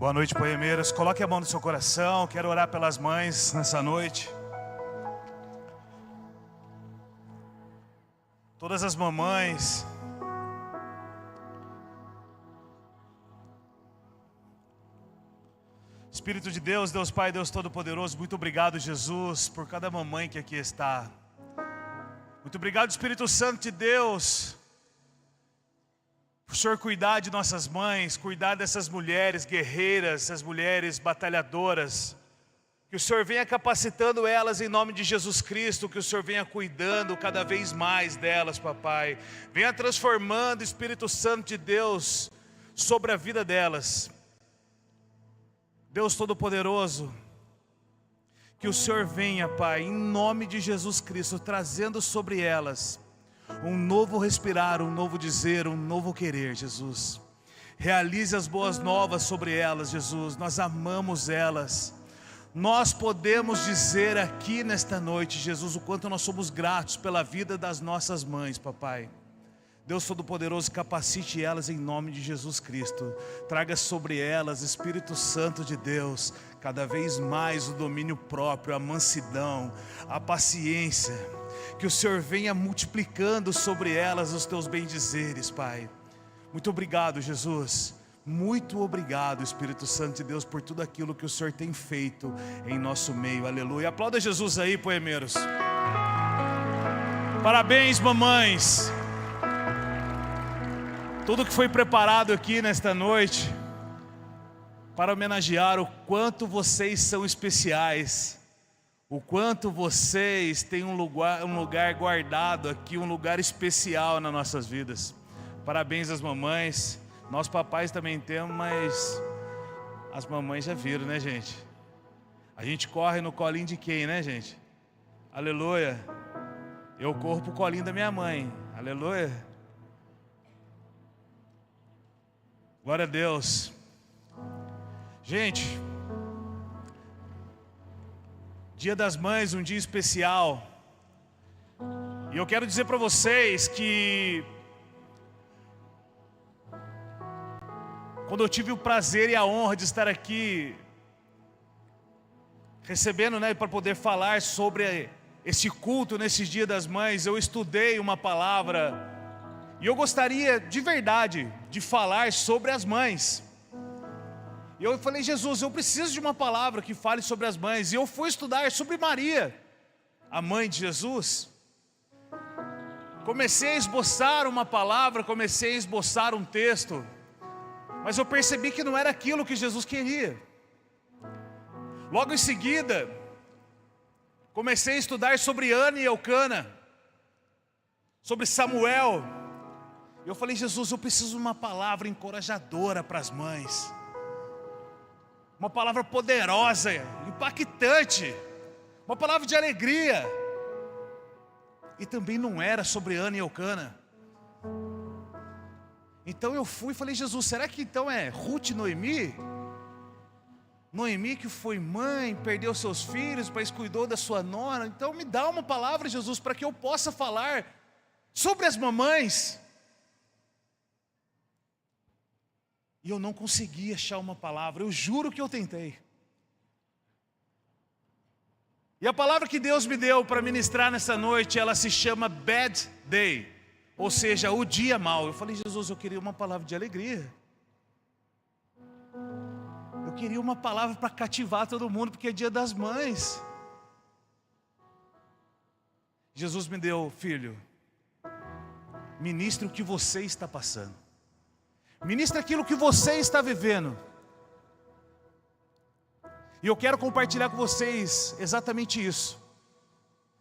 Boa noite, poemeiras. Coloque a mão no seu coração. Quero orar pelas mães nessa noite. Todas as mamães. Espírito de Deus, Deus Pai, Deus Todo-Poderoso, muito obrigado, Jesus, por cada mamãe que aqui está. Muito obrigado, Espírito Santo de Deus, por o Senhor cuidar de nossas mães, cuidar dessas mulheres guerreiras, essas mulheres batalhadoras. Que o Senhor venha capacitando elas em nome de Jesus Cristo, que o Senhor venha cuidando cada vez mais delas, papai. Venha transformando, Espírito Santo de Deus, sobre a vida delas. Deus Todo-Poderoso, que o Senhor venha, Pai, em nome de Jesus Cristo, trazendo sobre elas um novo respirar, um novo dizer, um novo querer, Jesus. Realize as boas novas sobre elas, Jesus. Nós amamos elas. Nós podemos dizer aqui nesta noite, Jesus, o quanto nós somos gratos pela vida das nossas mães, papai. Deus Todo-Poderoso, capacite elas em nome de Jesus Cristo. Traga sobre elas, Espírito Santo de Deus, cada vez mais o domínio próprio, a mansidão, a paciência. Que o Senhor venha multiplicando sobre elas os teus bendizeres, Pai. Muito obrigado, Jesus. Muito obrigado, Espírito Santo de Deus, por tudo aquilo que o Senhor tem feito em nosso meio. Aleluia. Aplauda Jesus aí, poemeiros. Parabéns, mamães. Tudo que foi preparado aqui nesta noite para homenagear o quanto vocês são especiais, o quanto vocês têm um lugar guardado aqui, um lugar especial nas nossas vidas. Parabéns às mamães. Nós papais também temos, mas as mamães já viram, né, gente? A gente corre no colinho de quem, né, gente? Aleluia. Eu corro pro colinho da minha mãe. Aleluia. Glória a Deus. Gente, Dia das Mães, um dia especial. E eu quero dizer para vocês que quando eu tive o prazer e a honra de estar aqui recebendo, né, para poder falar sobre esse culto nesse Dia das Mães, eu estudei uma palavra. E eu gostaria de verdade de falar sobre as mães. E eu falei, Jesus, eu preciso de uma palavra que fale sobre as mães. E eu fui estudar sobre Maria, a mãe de Jesus. Comecei a esboçar uma palavra, comecei a esboçar um texto. Mas eu percebi que não era aquilo que Jesus queria. Logo em seguida, comecei a estudar sobre Ana e Elcana, sobre Samuel. E eu falei, Jesus, eu preciso de uma palavra encorajadora para as mães. Uma palavra poderosa, impactante. Uma palavra de alegria. E também não era sobre Ana e Elcana. Então eu fui e falei, Jesus, será que então é Ruth e Noemi? Noemi que foi mãe, perdeu seus filhos, mas cuidou da sua nora. Então me dá uma palavra, Jesus, para que eu possa falar sobre as mamães. E eu não consegui achar uma palavra, eu juro que eu tentei. E a palavra que Deus me deu para ministrar nessa noite, ela se chama Bad Day, ou seja, o dia mau. Eu falei, Jesus, eu queria uma palavra de alegria. Eu queria uma palavra para cativar todo mundo, porque é Dia das Mães. Jesus me deu, filho, ministre o que você está passando. Ministra aquilo que você está vivendo. E eu quero compartilhar com vocês exatamente isso.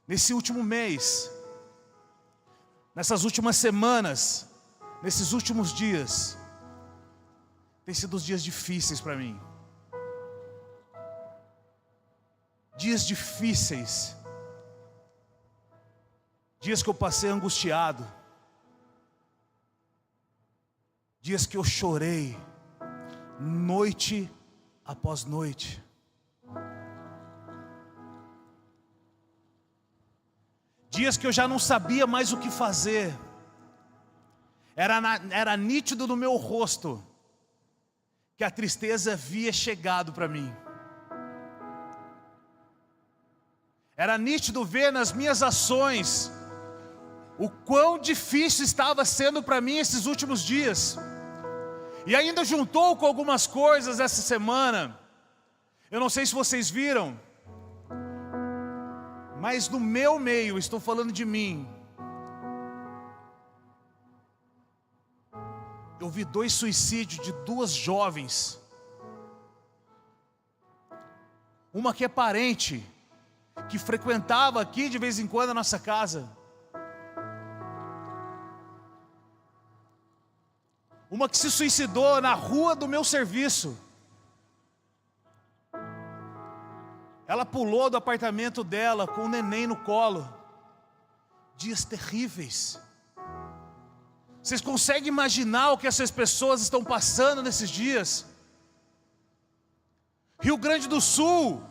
Nesse último mês, nessas últimas semanas, nesses últimos dias, tem sido os dias difíceis para mim. Dias difíceis. Dias que eu passei angustiado. Dias que eu chorei, noite após noite. Dias que eu já não sabia mais o que fazer. Era nítido no meu rosto que a tristeza havia chegado para mim. Era nítido ver nas minhas ações o quão difícil estava sendo para mim esses últimos dias. E ainda juntou com algumas coisas essa semana. Eu não sei se vocês viram, mas no meu meio, estou falando de mim, eu vi 2 suicídios de 2 jovens. Uma que é parente, que frequentava aqui de vez em quando a nossa casa. Uma que se suicidou na rua do meu serviço. Ela pulou do apartamento dela com o neném no colo. Dias terríveis. Vocês conseguem imaginar o que essas pessoas estão passando nesses dias? Rio Grande do Sul,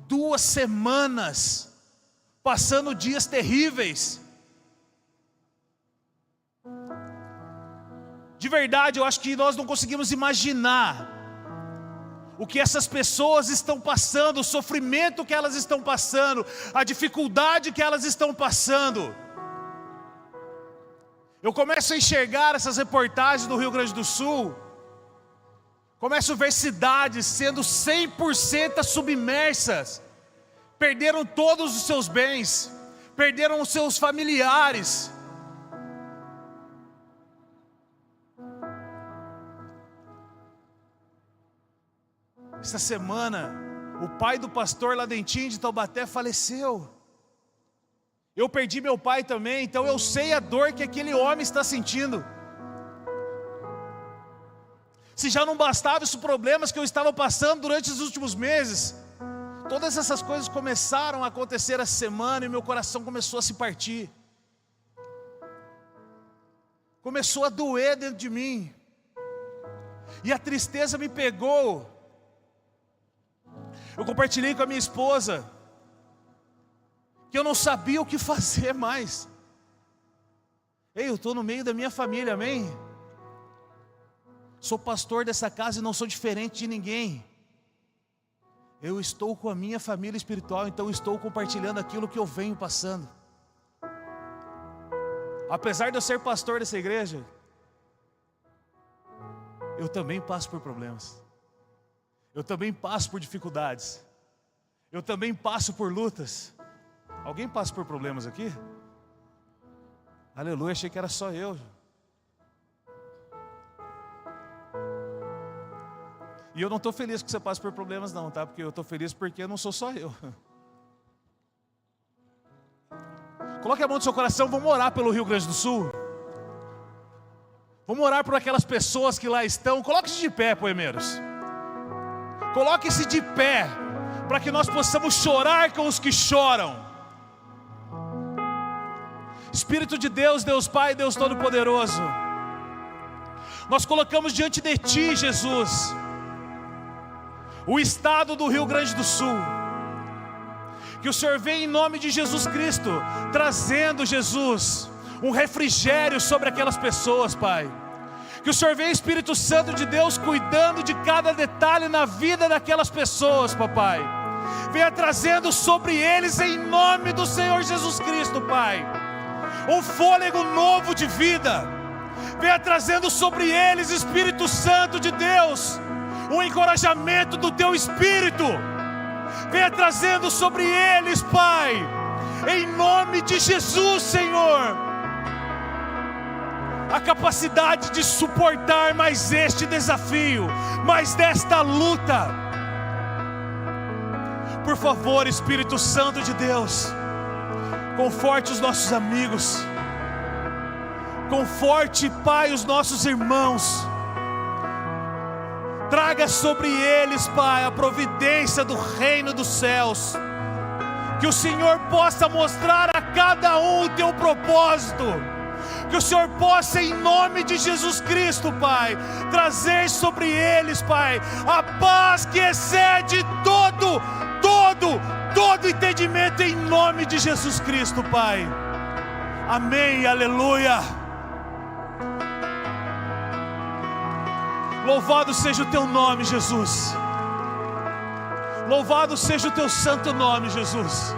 2 semanas passando dias terríveis. De verdade, eu acho que nós não conseguimos imaginar o que essas pessoas estão passando, o sofrimento que elas estão passando, a dificuldade que elas estão passando. Eu começo a enxergar essas reportagens do Rio Grande do Sul, começo a ver cidades sendo 100% submersas, perderam todos os seus bens, perderam os seus familiares. Essa semana, o pai do pastor Ladentim de Taubaté faleceu. Eu perdi meu pai também, então eu sei a dor que aquele homem está sentindo. Se já não bastava os problemas que eu estava passando durante os últimos meses, todas essas coisas começaram a acontecer essa semana e meu coração começou a se partir. Começou a doer dentro de mim. E a tristeza me pegou. Eu compartilhei com a minha esposa que eu não sabia o que fazer mais. Ei, eu estou no meio da minha família, amém? Sou pastor dessa casa e não sou diferente de ninguém. Eu estou com a minha família espiritual, então estou compartilhando aquilo que eu venho passando. Apesar de eu ser pastor dessa igreja, eu também passo por problemas. Eu também passo por dificuldades. Eu também passo por lutas. Alguém passa por problemas aqui? Aleluia, achei que era só eu. E eu não estou feliz que você passe por problemas não, tá? Porque eu estou feliz porque não sou só eu. Coloque a mão no seu coração, vamos orar pelo Rio Grande do Sul. Vamos orar por aquelas pessoas que lá estão. Coloque-se de pé, poemeiros. Coloque-se de pé, para que nós possamos chorar com os que choram. Espírito de Deus, Deus Pai, Deus Todo-Poderoso, nós colocamos diante de Ti, Jesus, o estado do Rio Grande do Sul. Que o Senhor venha em nome de Jesus Cristo, trazendo, Jesus, um refrigério sobre aquelas pessoas, Pai. Que o Senhor venha, Espírito Santo de Deus, cuidando de cada detalhe na vida daquelas pessoas, papai. Venha trazendo sobre eles, em nome do Senhor Jesus Cristo, Pai, um fôlego novo de vida. Venha trazendo sobre eles, Espírito Santo de Deus, um encorajamento do Teu Espírito. Venha trazendo sobre eles, Pai, em nome de Jesus, Senhor, a capacidade de suportar mais este desafio, mais desta luta. Por favor, Espírito Santo de Deus, conforte os nossos amigos, conforte, Pai, os nossos irmãos. Traga sobre eles, Pai, a providência do reino dos céus. Que o Senhor possa mostrar a cada um o Teu propósito. Que o Senhor possa, em nome de Jesus Cristo, Pai, trazer sobre eles, Pai, a paz que excede todo entendimento, em nome de Jesus Cristo, Pai. Amém, aleluia. Louvado seja o teu nome, Jesus. Louvado seja o teu santo nome, Jesus.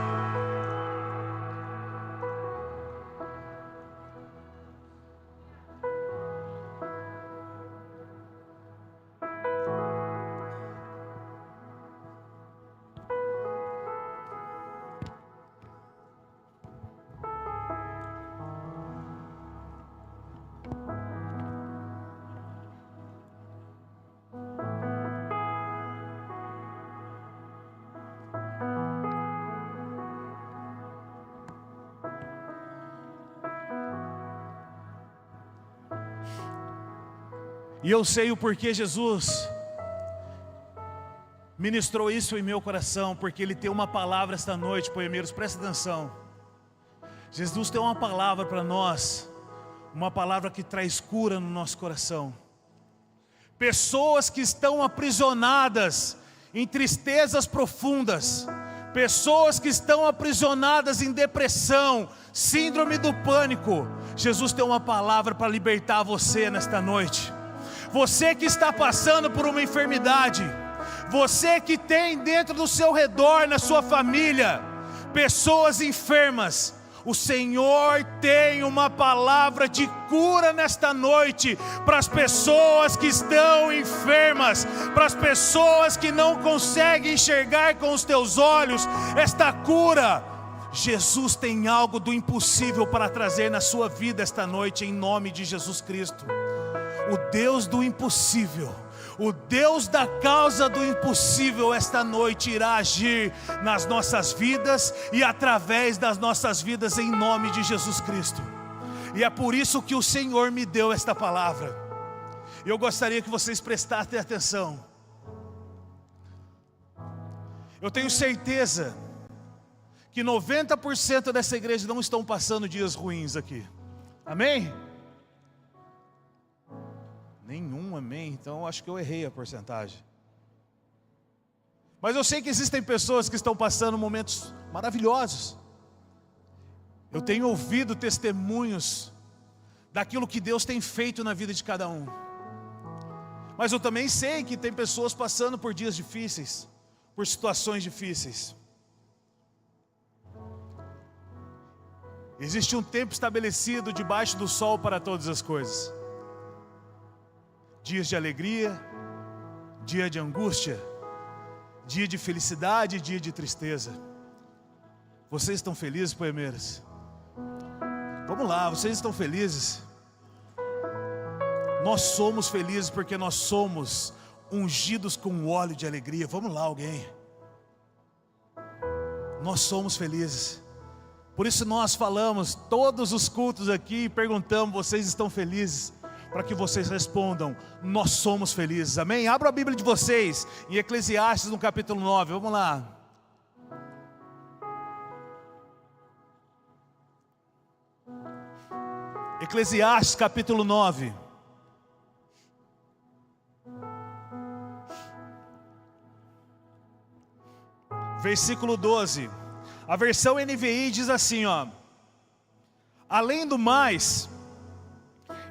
E eu sei o porquê Jesus ministrou isso em meu coração, porque Ele tem uma palavra esta noite, poemeiros, presta atenção. Jesus tem uma palavra para nós, uma palavra que traz cura no nosso coração. Pessoas que estão aprisionadas em tristezas profundas, pessoas que estão aprisionadas em depressão, síndrome do pânico, Jesus tem uma palavra para libertar você nesta noite. Você que está passando por uma enfermidade, você que tem dentro do seu redor, na sua família, pessoas enfermas, o Senhor tem uma palavra de cura nesta noite, para as pessoas que estão enfermas, para as pessoas que não conseguem enxergar com os teus olhos, esta cura. Jesus tem algo do impossível para trazer na sua vida esta noite, em nome de Jesus Cristo. O Deus do impossível, o Deus da causa do impossível, esta noite irá agir nas nossas vidas e através das nossas vidas, em nome de Jesus Cristo. E é por isso que o Senhor me deu esta palavra. Eu gostaria que vocês prestassem atenção. Eu tenho certeza que 90% dessa igreja não estão passando dias ruins aqui. Amém? Nenhum, amém? Então acho que eu errei a porcentagem. Mas eu sei que existem pessoas que estão passando momentos maravilhosos. Eu tenho ouvido testemunhos daquilo que Deus tem feito na vida de cada um. Mas eu também sei que tem pessoas passando por dias difíceis, por situações difíceis. Existe um tempo estabelecido debaixo do sol para todas as coisas. Dias de alegria, dia de angústia, dia de felicidade, dia de tristeza. Vocês estão felizes, poemeiros? Vamos lá, vocês estão felizes? Nós somos felizes porque nós somos ungidos com óleo de alegria. Vamos lá, alguém. Nós somos felizes. Por isso nós falamos todos os cultos aqui e perguntamos: vocês estão felizes? Para que vocês respondam: nós somos felizes, amém? Abra a Bíblia de vocês em Eclesiastes no capítulo 9, vamos lá. Eclesiastes capítulo 9. Versículo 12. A versão NVI diz assim, ó: além do mais,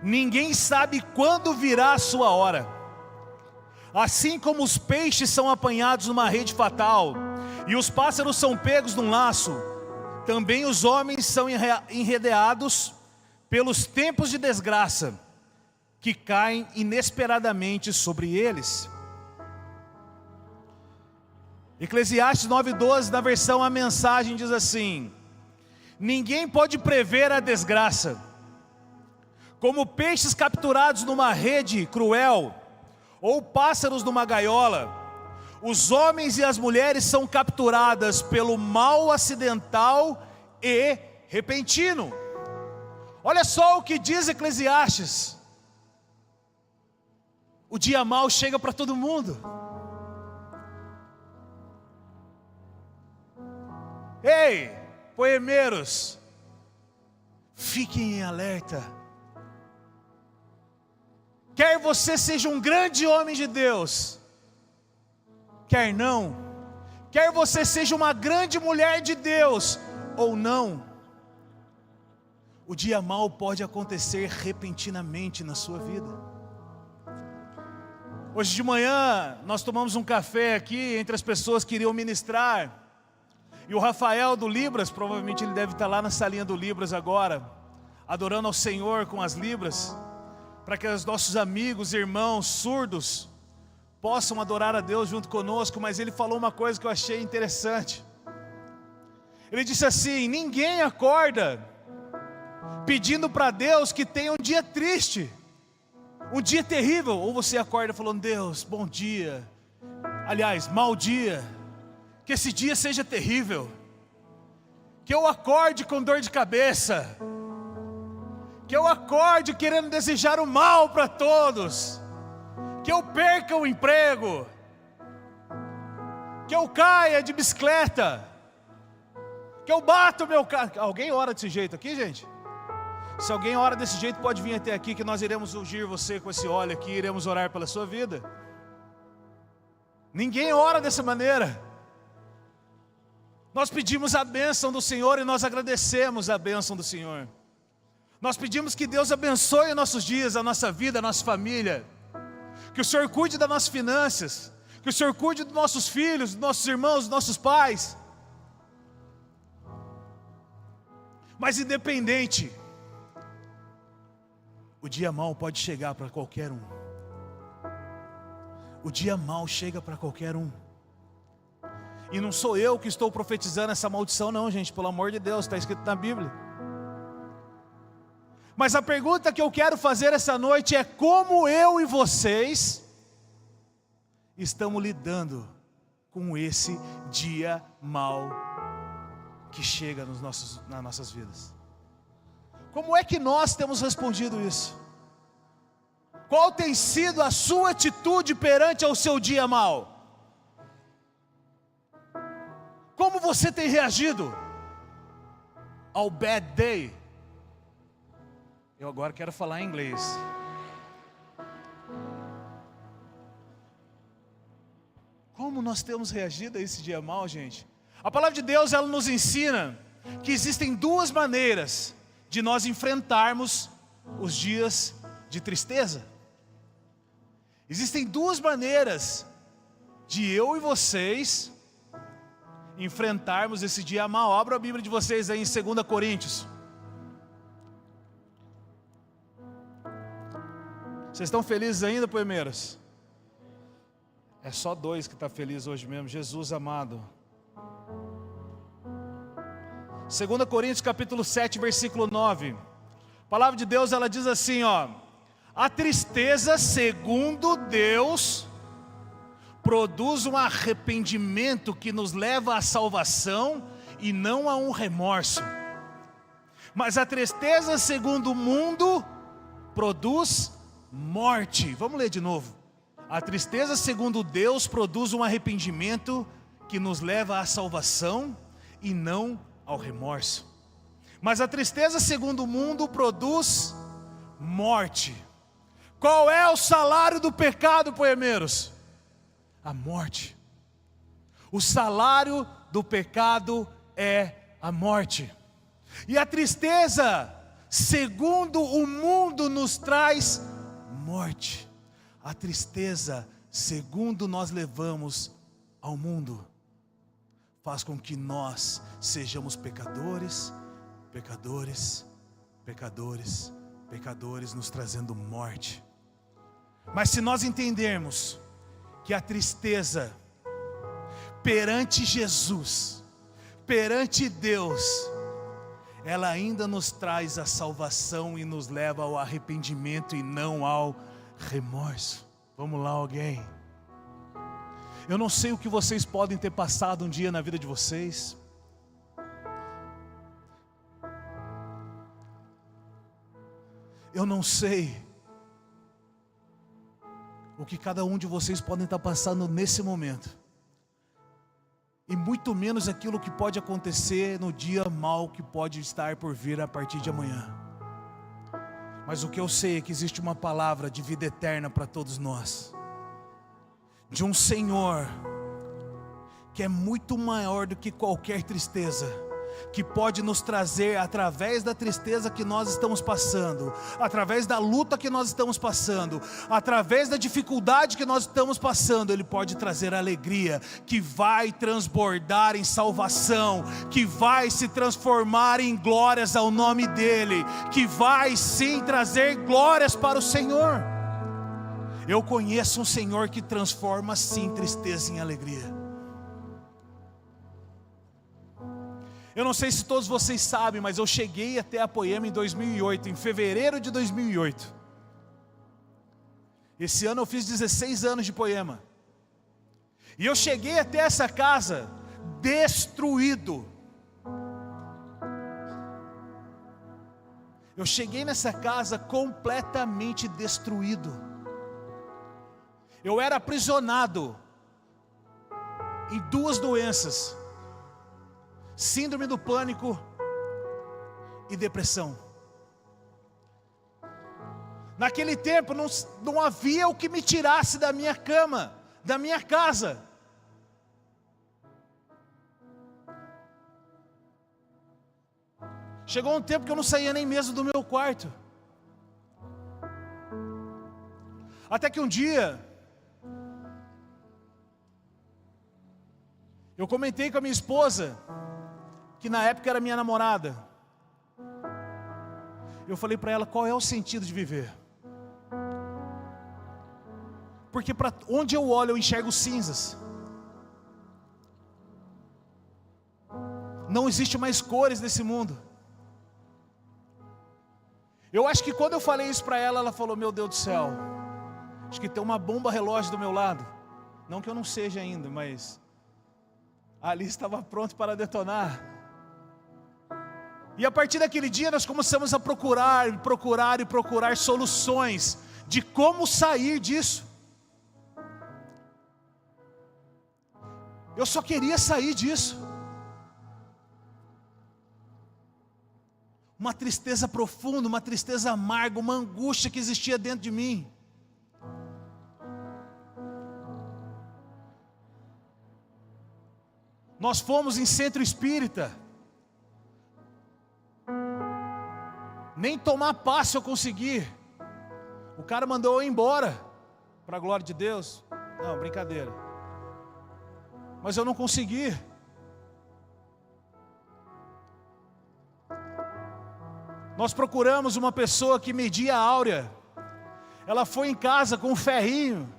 ninguém sabe quando virá a sua hora. Assim como os peixes são apanhados numa rede fatal, e os pássaros são pegos num laço, também os homens são enredados pelos tempos de desgraça, que caem inesperadamente sobre eles. Eclesiastes 9:12, na versão A Mensagem, diz assim: ninguém pode prever a desgraça. Como peixes capturados numa rede cruel, ou pássaros numa gaiola, os homens e as mulheres são capturadas pelo mal acidental e repentino. Olha só o que diz Eclesiastes: o dia mau chega para todo mundo. Ei, poemeiros, fiquem em alerta. Quer você seja um grande homem de Deus, quer não, quer você seja uma grande mulher de Deus ou não, o dia mau pode acontecer repentinamente na sua vida. Hoje de manhã nós tomamos um café aqui entre as pessoas que iriam ministrar. E o Rafael do Libras, provavelmente ele deve estar lá na salinha do Libras agora, adorando ao Senhor com as Libras, para que os nossos amigos, irmãos, surdos, possam adorar a Deus junto conosco. Mas ele falou uma coisa que eu achei interessante. Ele disse assim: ninguém acorda pedindo para Deus que tenha um dia triste, um dia terrível. Ou você acorda falando: Deus, bom dia, aliás, mau dia, que esse dia seja terrível, que eu acorde com dor de cabeça, que eu acorde querendo desejar o mal para todos, que eu perca o emprego, que eu caia de bicicleta, que eu bato o meu carro. Alguém ora desse jeito aqui, gente? Se alguém ora desse jeito, pode vir até aqui, que nós iremos ungir você com esse óleo aqui, iremos orar pela sua vida. Ninguém ora dessa maneira. Nós pedimos a bênção do Senhor e nós agradecemos a bênção do Senhor. Nós pedimos que Deus abençoe os nossos dias, a nossa vida, a nossa família, que o Senhor cuide das nossas finanças, que o Senhor cuide dos nossos filhos, dos nossos irmãos, dos nossos pais. Mas independente, o dia mau pode chegar para qualquer um. O dia mau chega para qualquer um. E não sou eu que estou profetizando essa maldição não, gente, pelo amor de Deus, está escrito na Bíblia. Mas a pergunta que eu quero fazer essa noite é: como eu e vocês estamos lidando com esse dia mau que chega nas nossas vidas? Como é que nós temos respondido isso? Qual tem sido a sua atitude perante ao seu dia mau? Como você tem reagido ao bad day? Eu agora quero falar em inglês. Como nós temos reagido a esse dia mau, gente? A palavra de Deus, ela nos ensina que existem duas maneiras de nós enfrentarmos os dias de tristeza. Existem duas maneiras de eu e vocês enfrentarmos esse dia mau. Abra a Bíblia de vocês aí em 2 Coríntios. Vocês estão felizes ainda, poemeiros? É só dois que está feliz hoje mesmo. Jesus amado. 2 Coríntios capítulo 7, versículo 9. A palavra de Deus, ela diz assim, ó: a tristeza, segundo Deus, produz um arrependimento que nos leva à salvação e não a um remorso. Mas a tristeza, segundo o mundo, produz morte. Vamos ler de novo. A tristeza, segundo Deus, produz um arrependimento que nos leva à salvação e não ao remorso. Mas a tristeza, segundo o mundo, produz morte. Qual é o salário do pecado, poemeiros? A morte. O salário do pecado é a morte. E a tristeza, segundo o mundo, nos traz morte. A tristeza, segundo nós levamos ao mundo, faz com que nós sejamos pecadores, pecadores, pecadores, pecadores, nos trazendo morte. Mas se nós entendermos que a tristeza perante Jesus, perante Deus, ela ainda nos traz a salvação e nos leva ao arrependimento e não ao remorso. Vamos lá, alguém? Eu não sei o que vocês podem ter passado um dia na vida de vocês. Eu não sei o que cada um de vocês podem estar passando nesse momento. E muito menos aquilo que pode acontecer no dia mau que pode estar por vir a partir de amanhã. Mas o que eu sei é que existe uma palavra de vida eterna para todos nós. De um Senhor que é muito maior do que qualquer tristeza, que pode nos trazer, através da tristeza que nós estamos passando, através da luta que nós estamos passando, através da dificuldade que nós estamos passando, Ele pode trazer alegria, que vai transbordar em salvação, que vai se transformar em glórias ao nome dEle, que vai sim trazer glórias para o Senhor. Eu conheço um Senhor que transforma sim tristeza em alegria. Eu não sei se todos vocês sabem, mas eu cheguei até a Poema em 2008, em fevereiro de 2008. Esse ano eu fiz 16 anos de Poema. E eu cheguei até essa casa destruído. Eu cheguei nessa casa completamente destruído. Eu era aprisionado em 2 doenças: síndrome do pânico e depressão. Naquele tempo não havia o que me tirasse da minha cama, da minha casa. Chegou um tempo que eu não saía nem mesmo do meu quarto. Até que um dia eu comentei com a minha esposa, que na época era minha namorada. Eu falei para ela: qual é o sentido de viver? Porque para onde eu olho eu enxergo cinzas. Não existe mais cores nesse mundo. Eu acho que quando eu falei isso para ela, ela falou: meu Deus do céu, acho que tem uma bomba relógio do meu lado. Não que eu não seja ainda, mas ali estava pronto para detonar. E a partir daquele dia nós começamos a procurar soluções de como sair disso. Eu só queria sair disso. Uma tristeza profunda, uma tristeza amarga, uma angústia que existia dentro de mim. Nós fomos em centro espírita. Nem tomar passe eu consegui. O cara mandou eu ir embora, para a glória de Deus. Não, brincadeira. Mas eu não consegui. Nós procuramos uma pessoa que media a áurea. Ela foi em casa com um ferrinho.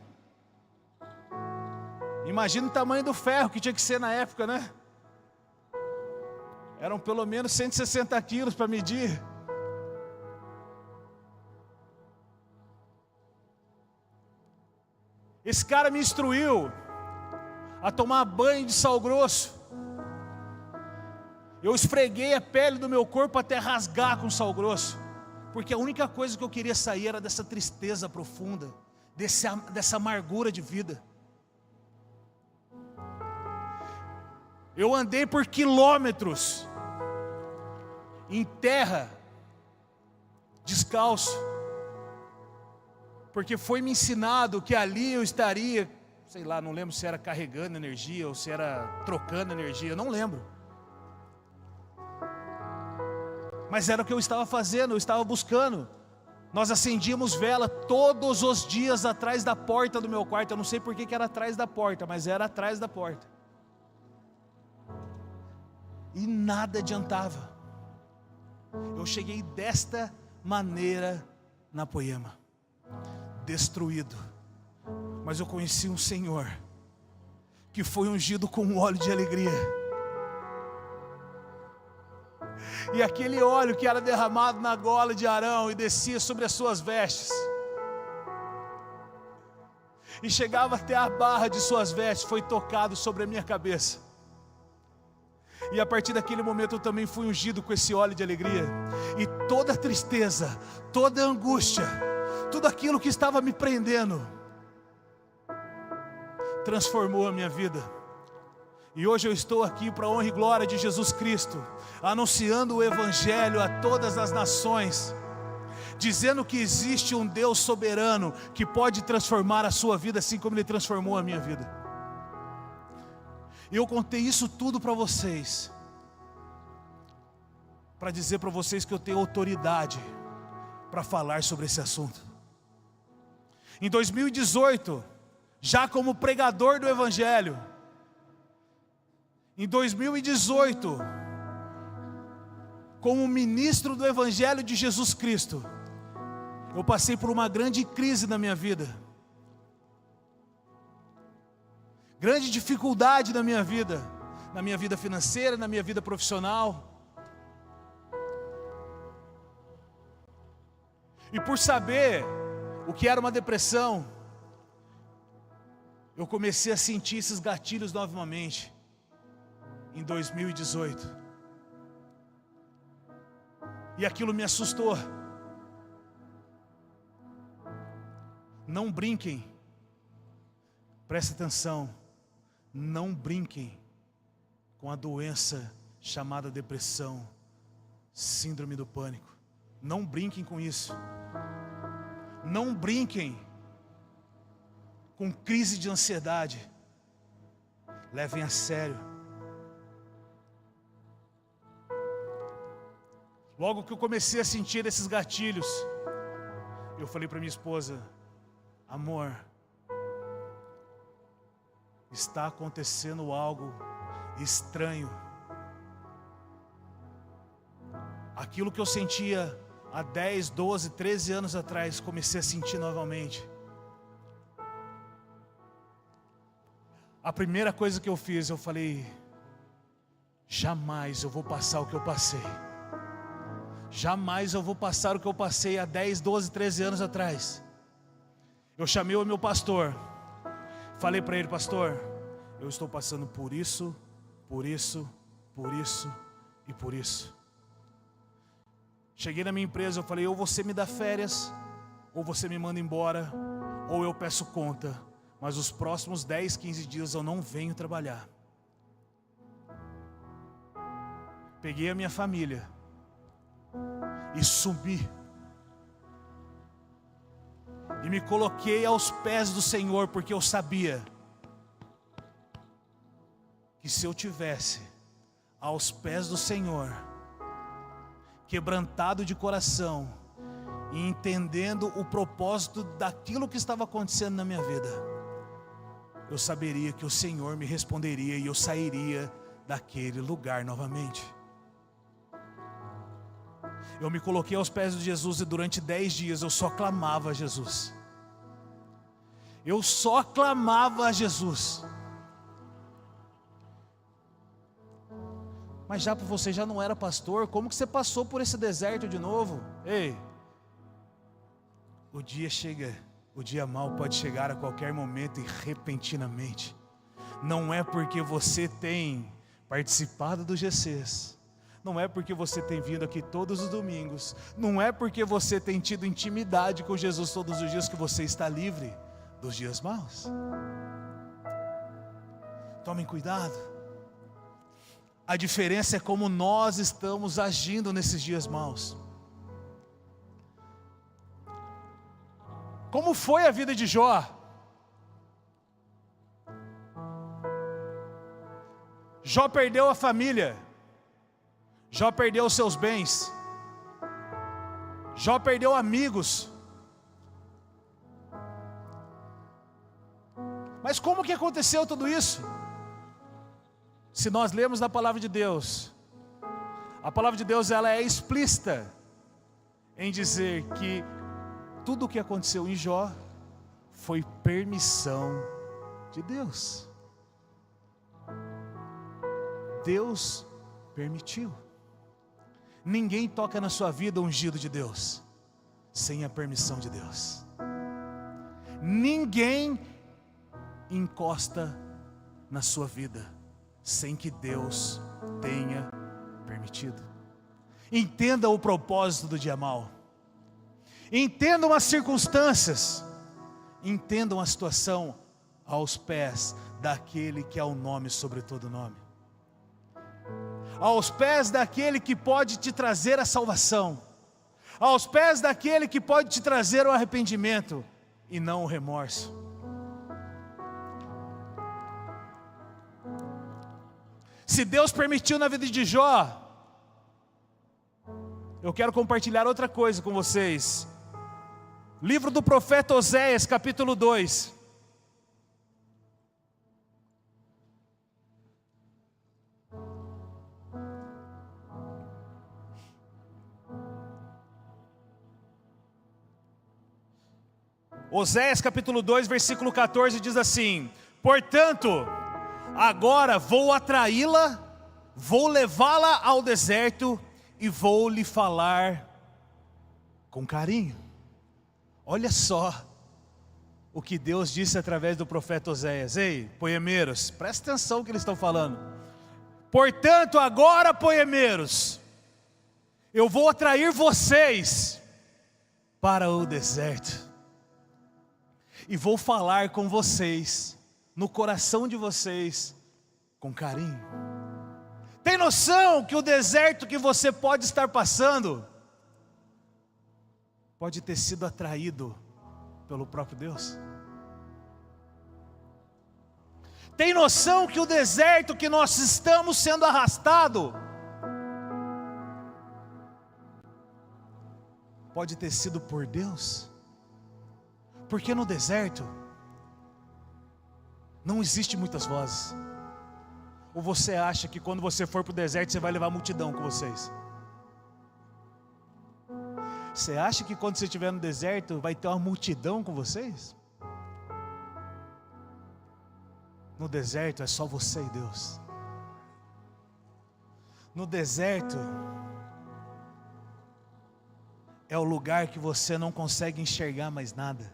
Imagina o tamanho do ferro que tinha que ser na época, né? Eram pelo menos 160 quilos para medir. Esse cara me instruiu a tomar banho de sal grosso. Eu esfreguei a pele do meu corpo até rasgar com sal grosso, porque a única coisa que eu queria sair era dessa tristeza profunda, dessa amargura de vida. Eu andei por quilômetros em terra, descalço, porque foi me ensinado que ali eu estaria, sei lá, não lembro se era carregando energia ou se era trocando energia, eu não lembro. Mas era o que eu estava fazendo, eu estava buscando. Nós acendíamos vela todos os dias atrás da porta do meu quarto. Eu não sei por que era atrás da porta, mas era atrás da porta. E nada adiantava. Eu cheguei desta maneira na Poema, destruído. Mas eu conheci um Senhor que foi ungido com óleo de alegria. E aquele óleo que era derramado na gola de Arão e descia sobre as suas vestes, e chegava até a barra de suas vestes, foi tocado sobre a minha cabeça. E a partir daquele momento eu também fui ungido com esse óleo de alegria. E toda tristeza, toda angústia, tudo aquilo que estava me prendendo, transformou a minha vida. E hoje eu estou aqui para a honra e glória de Jesus Cristo, anunciando o Evangelho a todas as nações, dizendo que existe um Deus soberano que pode transformar a sua vida assim como Ele transformou a minha vida. E eu contei isso tudo para vocês, para dizer para vocês que eu tenho autoridade para falar sobre esse assunto. Em 2018, já como pregador do Evangelho, em 2018, como ministro do Evangelho de Jesus Cristo, eu passei por uma grande crise na minha vida, grande dificuldade na minha vida financeira, na minha vida profissional. E por saber o que era uma depressão, eu comecei a sentir esses gatilhos novamente, em 2018. E aquilo me assustou. Não brinquem, preste atenção, não brinquem com a doença chamada depressão, síndrome do pânico. Não brinquem com isso. Não brinquem com crise de ansiedade. Levem a sério. Logo que eu comecei a sentir esses gatilhos, eu falei para minha esposa: amor, está acontecendo algo estranho. Aquilo que eu sentia há 10, 12, 13 anos atrás, comecei a sentir novamente. A primeira coisa que eu fiz, eu falei: jamais eu vou passar o que eu passei. Jamais eu vou passar o que eu passei há 10, 12, 13 anos atrás. Eu chamei o meu pastor, falei para ele: pastor, eu estou passando por isso, por isso, por isso e por isso. Cheguei na minha empresa, eu falei: ou você me dá férias, ou você me manda embora, ou eu peço conta, mas os próximos 10, 15 dias eu não venho trabalhar. Peguei a minha família e subi, e me coloquei aos pés do Senhor, porque eu sabia que se eu tivesse aos pés do Senhor, quebrantado de coração e entendendo o propósito daquilo que estava acontecendo na minha vida, eu saberia que o Senhor me responderia e eu sairia daquele lugar novamente. Eu me coloquei aos pés de Jesus e durante 10 dias eu só clamava a Jesus. Eu só clamava a Jesus. Mas já você já não era pastor, como que você passou por esse deserto de novo? Ei, o dia chega, o dia mau pode chegar a qualquer momento e repentinamente. Não é porque você tem participado do GCs, não é porque você tem vindo aqui todos os domingos, não é porque você tem tido intimidade com Jesus todos os dias que você está livre dos dias maus. Tomem cuidado. A diferença é como nós estamos agindo nesses dias maus. Como foi a vida de Jó? Jó perdeu a família. Jó perdeu os seus bens. Jó perdeu amigos. Mas como que aconteceu tudo isso? Se nós lemos na palavra de Deus, a palavra de Deus ela é explícita em dizer que tudo o que aconteceu em Jó foi permissão de Deus. Deus permitiu. Ninguém toca na sua vida ungido de Deus sem a permissão de Deus. Ninguém encosta na sua vida sem que Deus tenha permitido. Entenda o propósito do dia mau. Entendam as circunstâncias. Entendam a situação aos pés daquele que é o nome sobre todo nome. Aos pés daquele que pode te trazer a salvação. Aos pés daquele que pode te trazer o arrependimento e não o remorso. Se Deus permitiu na vida de Jó, eu quero compartilhar outra coisa com vocês. Livro do profeta Oséias, capítulo 2. Oséias capítulo 2, versículo 14 diz assim: portanto, agora vou atraí-la, vou levá-la ao deserto e vou lhe falar com carinho. Olha só o que Deus disse através do profeta Oséias. Ei, poemeiros, presta atenção no que eles estão falando. Portanto, agora, poemeiros, eu vou atrair vocês para o deserto e vou falar com vocês, no coração de vocês, com carinho. Tem noção que o deserto que você pode estar passando pode ter sido atraído pelo próprio Deus? Tem noção que o deserto que nós estamos sendo arrastado pode ter sido por Deus? Porque no deserto não existe muitas vozes. Ou você acha que quando você for para o deserto você vai levar multidão com vocês? Você acha que quando você estiver no deserto vai ter uma multidão com vocês? No deserto é só você e Deus. No deserto é o lugar que você não consegue enxergar mais nada.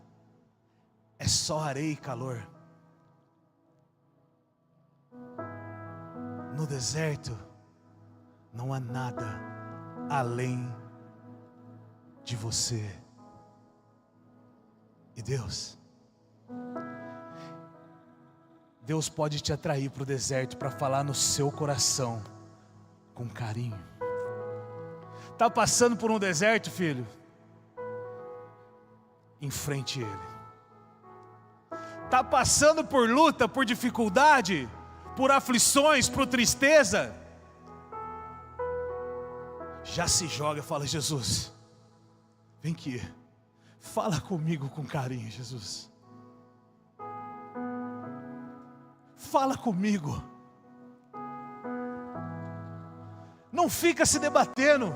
É só areia e calor. No deserto não há nada além de você e Deus. Deus pode te atrair para o deserto para falar no seu coração com carinho. Está passando por um deserto, filho? Enfrente ele. Está passando por luta, por dificuldade, por aflições, por tristeza? Já se joga e fala: Jesus, vem aqui, fala comigo com carinho, Jesus. Fala comigo. Não fica se debatendo.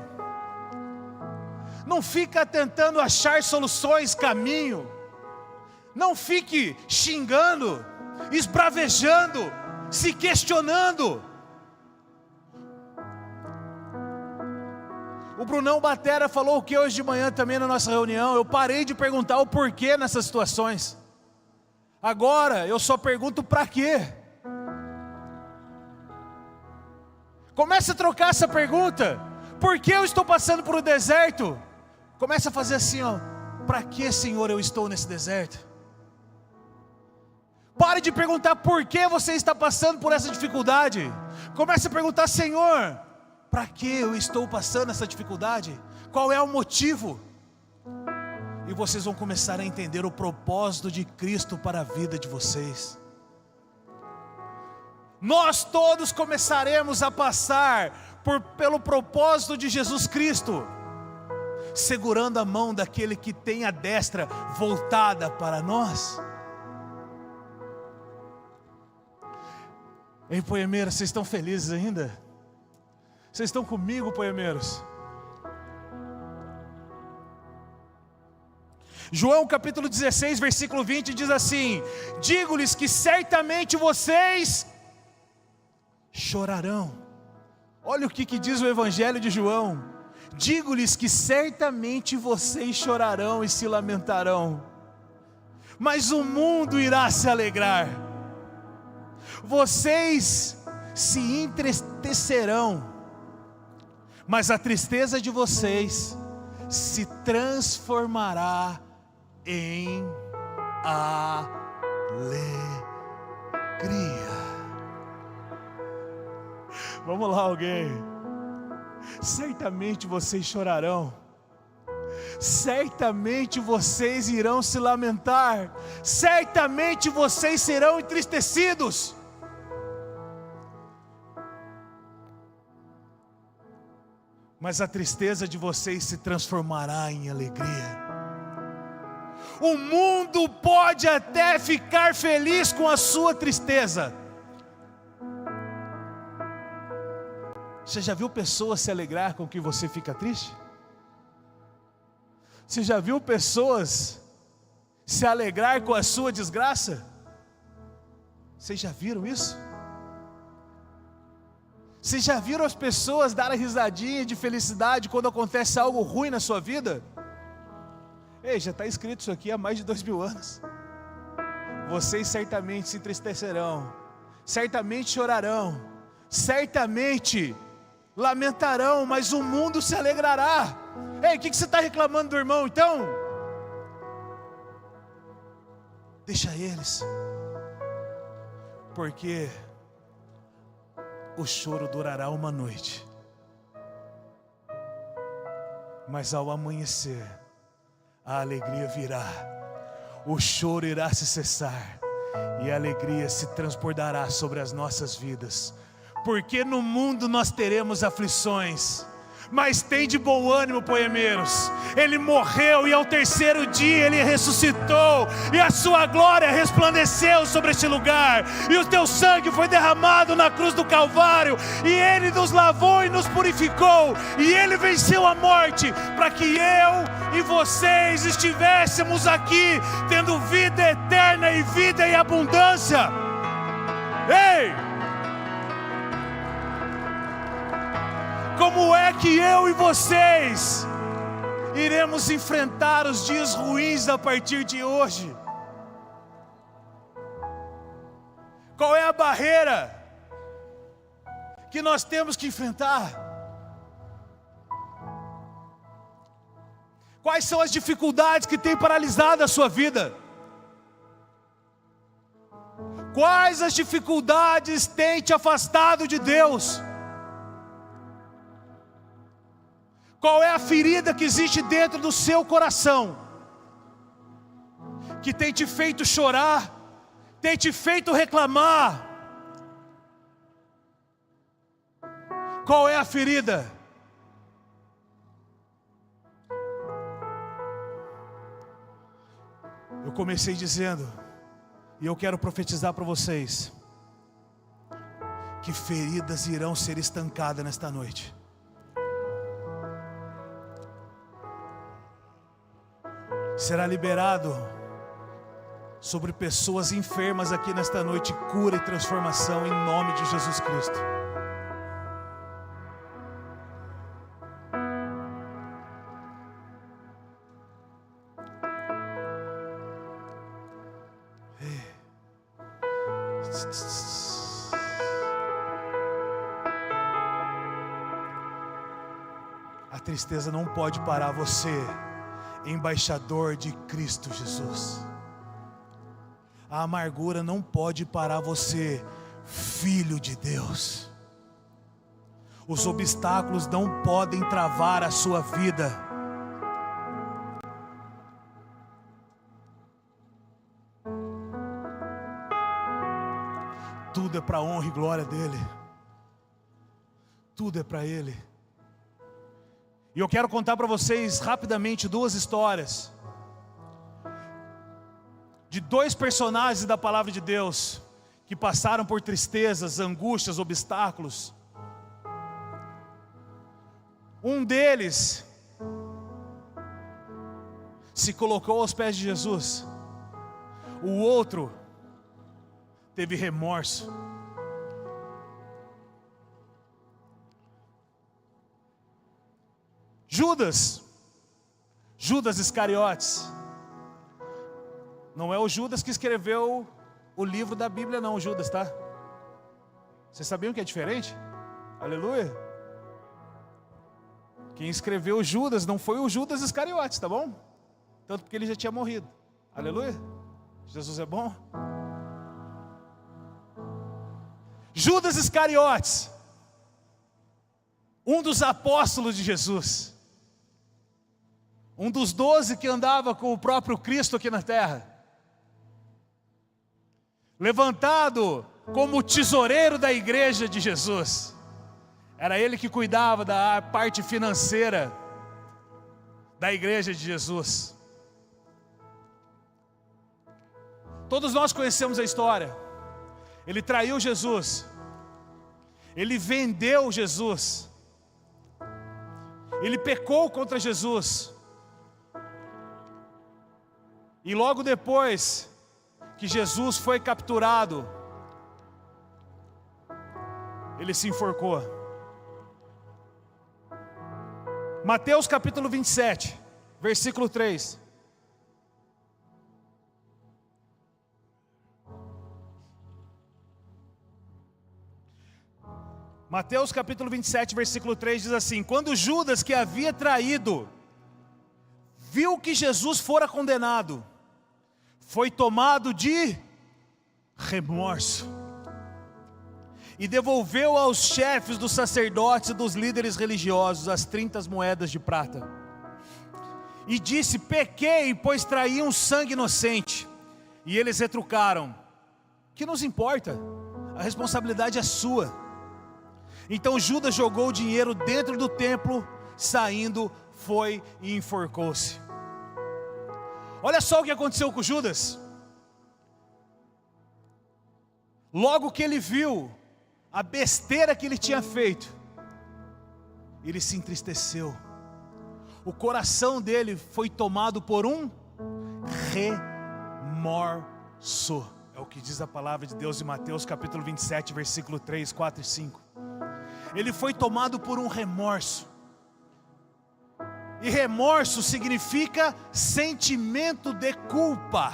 Não fica tentando achar soluções, caminho. Não fique xingando, esbravejando, se questionando. O Brunão Batera falou o que hoje de manhã também na nossa reunião. Eu parei de perguntar o porquê nessas situações. Agora eu só pergunto para quê. Comece a trocar essa pergunta. Por que eu estou passando por um deserto? Comece a fazer assim, ó: para que, Senhor, eu estou nesse deserto? Pare de perguntar por que você está passando por essa dificuldade. Comece a perguntar: Senhor, para que eu estou passando essa dificuldade? Qual é o motivo? E vocês vão começar a entender o propósito de Cristo para a vida de vocês. Nós todos começaremos a passar pelo propósito de Jesus Cristo, segurando a mão daquele que tem a destra voltada para nós. Ei, poemeiros, vocês estão felizes ainda? Vocês estão comigo, poemeiros? João capítulo 16, versículo 20 diz assim: digo-lhes que certamente vocês chorarão. Olha o que diz o Evangelho de João: digo-lhes que certamente vocês chorarão e se lamentarão, mas o mundo irá se alegrar. Vocês se entristecerão, mas a tristeza de vocês se transformará em alegria. Vamos lá, alguém. Certamente vocês chorarão, certamente vocês irão se lamentar, certamente vocês serão entristecidos. mas a tristeza de vocês se transformará em alegria. O mundo pode até ficar feliz com a sua tristeza. Você já viu pessoas se alegrar com que você fica triste? Você já viu pessoas se alegrar com a sua desgraça? Vocês já viram isso? Vocês já viram as pessoas darem risadinha de felicidade quando acontece algo ruim na sua vida? Ei, já está escrito isso aqui há mais de 2000 anos. Vocês certamente se entristecerão, certamente chorarão, certamente lamentarão, mas o mundo se alegrará. Ei, o que você está reclamando do irmão então? Deixa eles, porque o choro durará uma noite, mas ao amanhecer a alegria virá, o choro irá se cessar e a alegria se transbordará sobre as nossas vidas, porque no mundo nós teremos aflições, mas tem de bom ânimo, poemeiros. Ele morreu e ao terceiro dia Ele ressuscitou, e a sua glória resplandeceu sobre este lugar, e o teu sangue foi derramado na cruz do Calvário, e Ele nos lavou e nos purificou, e Ele venceu a morte, para que eu e vocês estivéssemos aqui, tendo vida eterna e vida em abundância. Ei! Como é que eu e vocês iremos enfrentar os dias ruins a partir de hoje? Qual é a barreira que nós temos que enfrentar? Quais são as dificuldades que têm paralisado a sua vida? Quais as dificuldades têm te afastado de Deus? Qual é a ferida que existe dentro do seu coração, que tem te feito chorar, tem te feito reclamar? Qual é a ferida? Eu comecei dizendo, e eu quero profetizar para vocês, que feridas irão ser estancadas nesta noite. Será liberado sobre pessoas enfermas aqui nesta noite cura e transformação em nome de Jesus Cristo. A tristeza não pode parar você, embaixador de Cristo Jesus. A amargura não pode parar você, filho de Deus. Os obstáculos não podem travar a sua vida. Tudo é para a honra e glória dEle. Tudo é para Ele. E eu quero contar para vocês rapidamente duas histórias de dois personagens da palavra de Deus que passaram por tristezas, angústias, obstáculos. Um deles se colocou aos pés de Jesus. O outro teve remorso. Judas Iscariotes. Não é o Judas que escreveu o livro da Bíblia não, Judas, tá? Vocês sabiam que é diferente? Aleluia. Quem escreveu Judas não foi o Judas Iscariotes, tá bom? Tanto porque ele já tinha morrido. Aleluia. Jesus é bom. Judas Iscariotes, um dos apóstolos de Jesus, um dos 12 que andava com o próprio Cristo aqui na terra, levantado como tesoureiro da igreja de Jesus, Era ele que cuidava da parte financeira da igreja de Jesus. Todos nós conhecemos a história. Ele traiu Jesus, ele vendeu Jesus, ele pecou contra Jesus, e logo depois que Jesus foi capturado, ele se enforcou. Mateus capítulo 27, versículo 3. Mateus capítulo 27, versículo 3 diz assim: quando Judas, que havia traído, viu que Jesus fora condenado, foi tomado de remorso e devolveu aos chefes dos sacerdotes e dos líderes religiosos as 30 moedas de prata. E disse: pequei, pois traí um sangue inocente. E eles retrucaram: que nos importa? A responsabilidade é sua. Então Judas jogou o dinheiro dentro do templo, saindo, foi e enforcou-se. Olha só o que aconteceu com Judas. Logo que ele viu a besteira que ele tinha feito, ele se entristeceu. O coração dele foi tomado por um remorso. É o que diz a palavra de Deus em Mateus capítulo 27, versículo 3, 4 e 5. Ele foi tomado por um remorso. E remorso significa sentimento de culpa.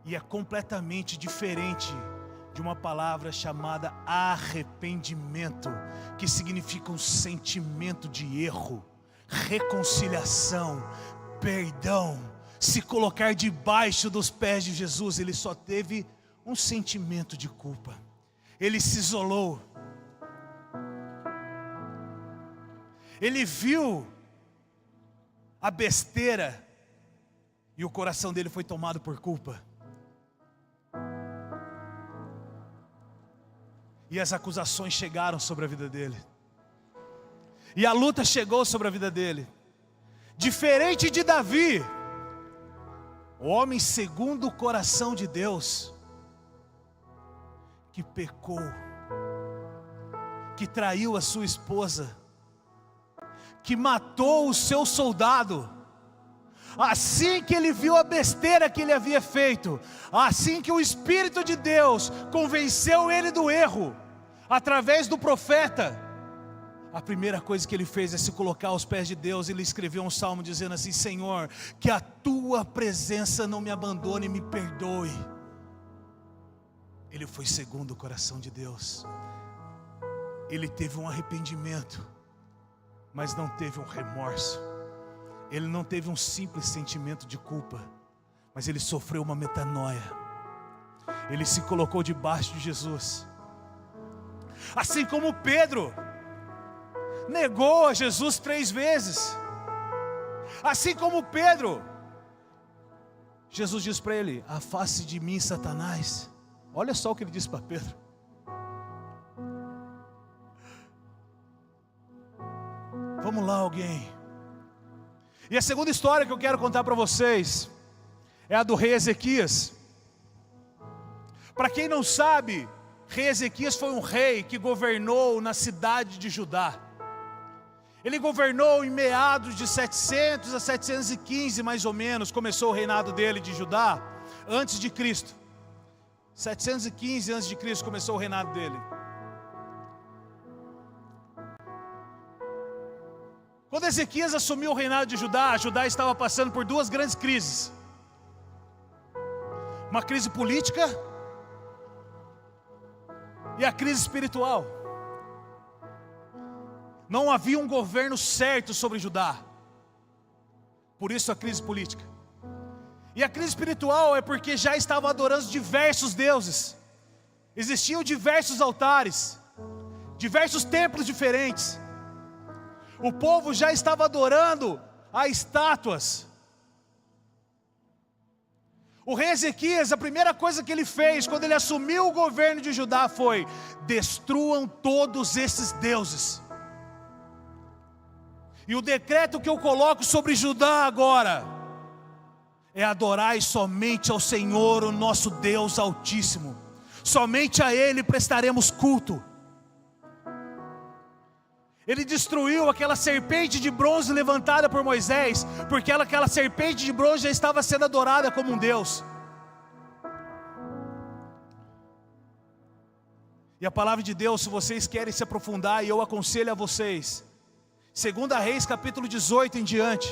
E é completamente diferente de uma palavra chamada arrependimento, que significa um sentimento de erro, reconciliação, perdão, se colocar debaixo dos pés de Jesus. Ele só teve um sentimento de culpa. Ele se isolou. Ele viu a besteira e o coração dele foi tomado por culpa. E as acusações chegaram sobre a vida dele. E a luta chegou sobre a vida dele. Diferente de Davi, o homem segundo o coração de Deus, que pecou, que traiu a sua esposa, que matou o seu soldado. Assim que ele viu a besteira que ele havia feito, assim que o Espírito de Deus convenceu ele do erro, através do profeta, a primeira coisa que ele fez é se colocar aos pés de Deus. Ele escreveu um salmo dizendo assim: Senhor, que a tua presença não me abandone e me perdoe. Ele foi segundo o coração de Deus. Ele teve um arrependimento, mas não teve um remorso. Ele não teve um simples sentimento de culpa, mas ele sofreu uma metanoia. Ele se colocou debaixo de Jesus. Assim como Pedro negou a Jesus 3 vezes. Assim como Pedro, Jesus diz para ele: afaste de mim, Satanás. Olha só o que ele disse para Pedro. Vamos lá, alguém. E a segunda história que eu quero contar para vocês é a do rei Ezequias. Para quem não sabe, rei Ezequias foi um rei que governou na cidade de Judá. Ele governou em meados de 700 a 715 mais ou menos. Começou o reinado dele de Judá antes de Cristo. 715 antes de Cristo começou o reinado dele. Quando Ezequias assumiu o reinado de Judá, Judá estava passando por 2 grandes crises. Uma crise política e a crise espiritual. Não havia um governo certo sobre Judá. Por isso a crise política. E a crise espiritual é porque já estavam adorando diversos deuses. Existiam diversos altares, diversos templos diferentes. O povo já estava adorando a estátuas. O rei Ezequias, a primeira coisa que ele fez quando ele assumiu o governo de Judá foi: destruam todos esses deuses. E o decreto que eu coloco sobre Judá agora é: adorai somente ao Senhor, o nosso Deus Altíssimo. Somente a Ele prestaremos culto. Ele destruiu aquela serpente de bronze levantada por Moisés, porque aquela serpente de bronze já estava sendo adorada como um Deus. E a palavra de Deus, se vocês querem se aprofundar, e eu aconselho a vocês, 2 Reis capítulo 18 em diante,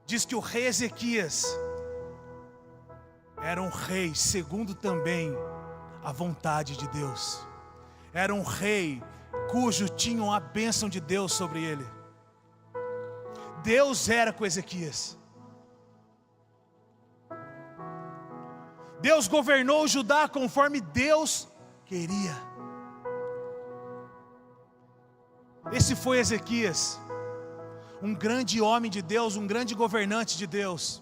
diz que o rei Ezequias era um rei segundo também a vontade de Deus. Era um rei cujo tinham a bênção de Deus sobre ele. Deus era com Ezequias. Deus governou Judá conforme Deus queria. Esse foi Ezequias, um grande homem de Deus, um grande governante de Deus.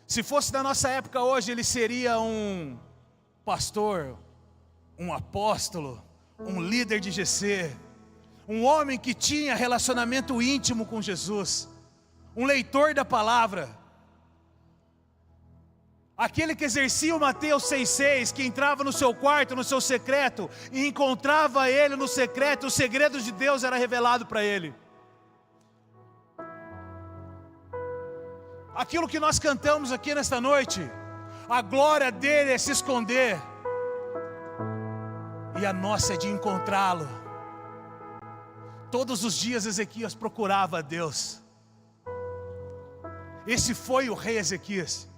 Se fosse da nossa época hoje, ele seria um pastor, um apóstolo, um líder de GC, um homem que tinha relacionamento íntimo com Jesus, um leitor da palavra, aquele que exercia o Mateus 6,6, que entrava no seu quarto, no seu secreto, e encontrava ele no secreto, os segredos de Deus eram revelados para ele. Aquilo que nós cantamos aqui nesta noite, a glória dele é se esconder, e a nossa é de encontrá-lo. Todos os dias Ezequias procurava a Deus. Esse foi o rei Ezequias.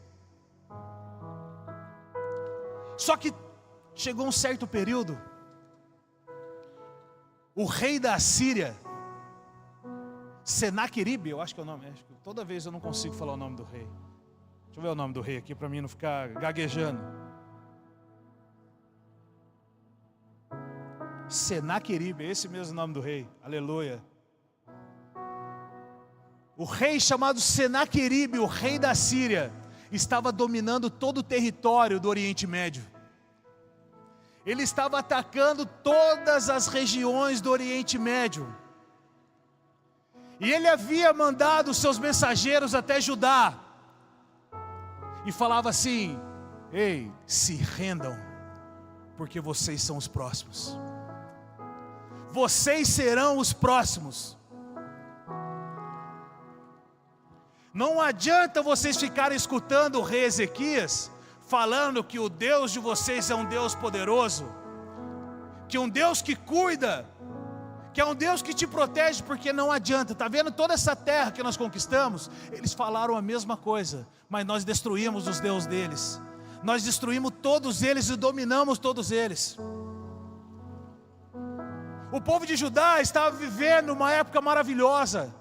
Só que chegou um certo período, o rei da Assíria, Senaqueribe, eu acho que é o nome, toda vez eu não consigo falar o nome do rei. Deixa eu ver o nome do rei aqui para mim não ficar gaguejando. Senaqueribe, esse mesmo nome do rei, aleluia. O rei chamado Senaqueribe, o rei da Síria, estava dominando todo o território do Oriente Médio. Ele estava atacando todas as regiões do Oriente Médio. E ele havia mandado seus mensageiros até Judá, e falava assim: ei, se rendam, porque vocês são os próximos. Vocês serão os próximos. Não adianta vocês ficarem escutando o rei Ezequias falando que o Deus de vocês é um Deus poderoso, que é um Deus que cuida, que é um Deus que te protege, porque não adianta. Está vendo toda essa terra que nós conquistamos? Eles falaram a mesma coisa, mas nós destruímos os deuses deles. Nós destruímos todos eles e dominamos todos eles. O povo de Judá estava vivendo uma época maravilhosa,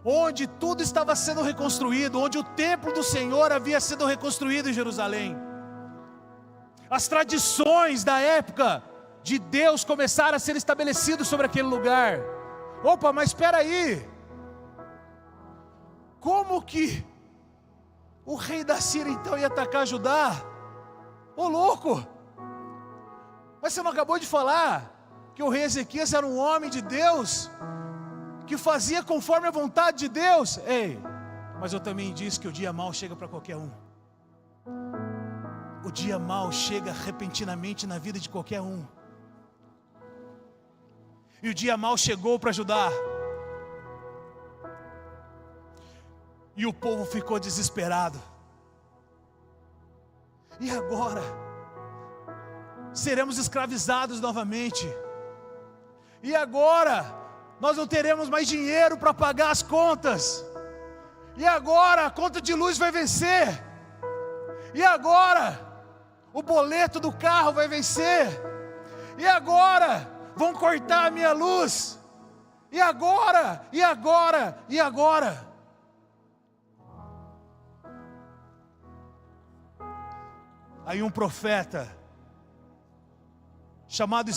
onde tudo estava sendo reconstruído, onde o templo do Senhor havia sido reconstruído em Jerusalém. As tradições da época de Deus começaram a ser estabelecidas sobre aquele lugar. Opa, mas espera aí, como que o rei da Síria então ia atacar Judá? Ô louco! Mas você não acabou de falar que o rei Ezequias era um homem de Deus, que fazia conforme a vontade de Deus? Ei, mas eu também disse que o dia mau chega para qualquer um. O dia mau chega repentinamente na vida de qualquer um. E o dia mau chegou para Judá. E o povo ficou desesperado. E agora? Seremos escravizados novamente. E agora? Nós não teremos mais dinheiro para pagar as contas. E agora? A conta de luz vai vencer. E agora? O boleto do carro vai vencer. E agora? Vão cortar a minha luz. E agora? E agora? E agora? Aí um profeta chamado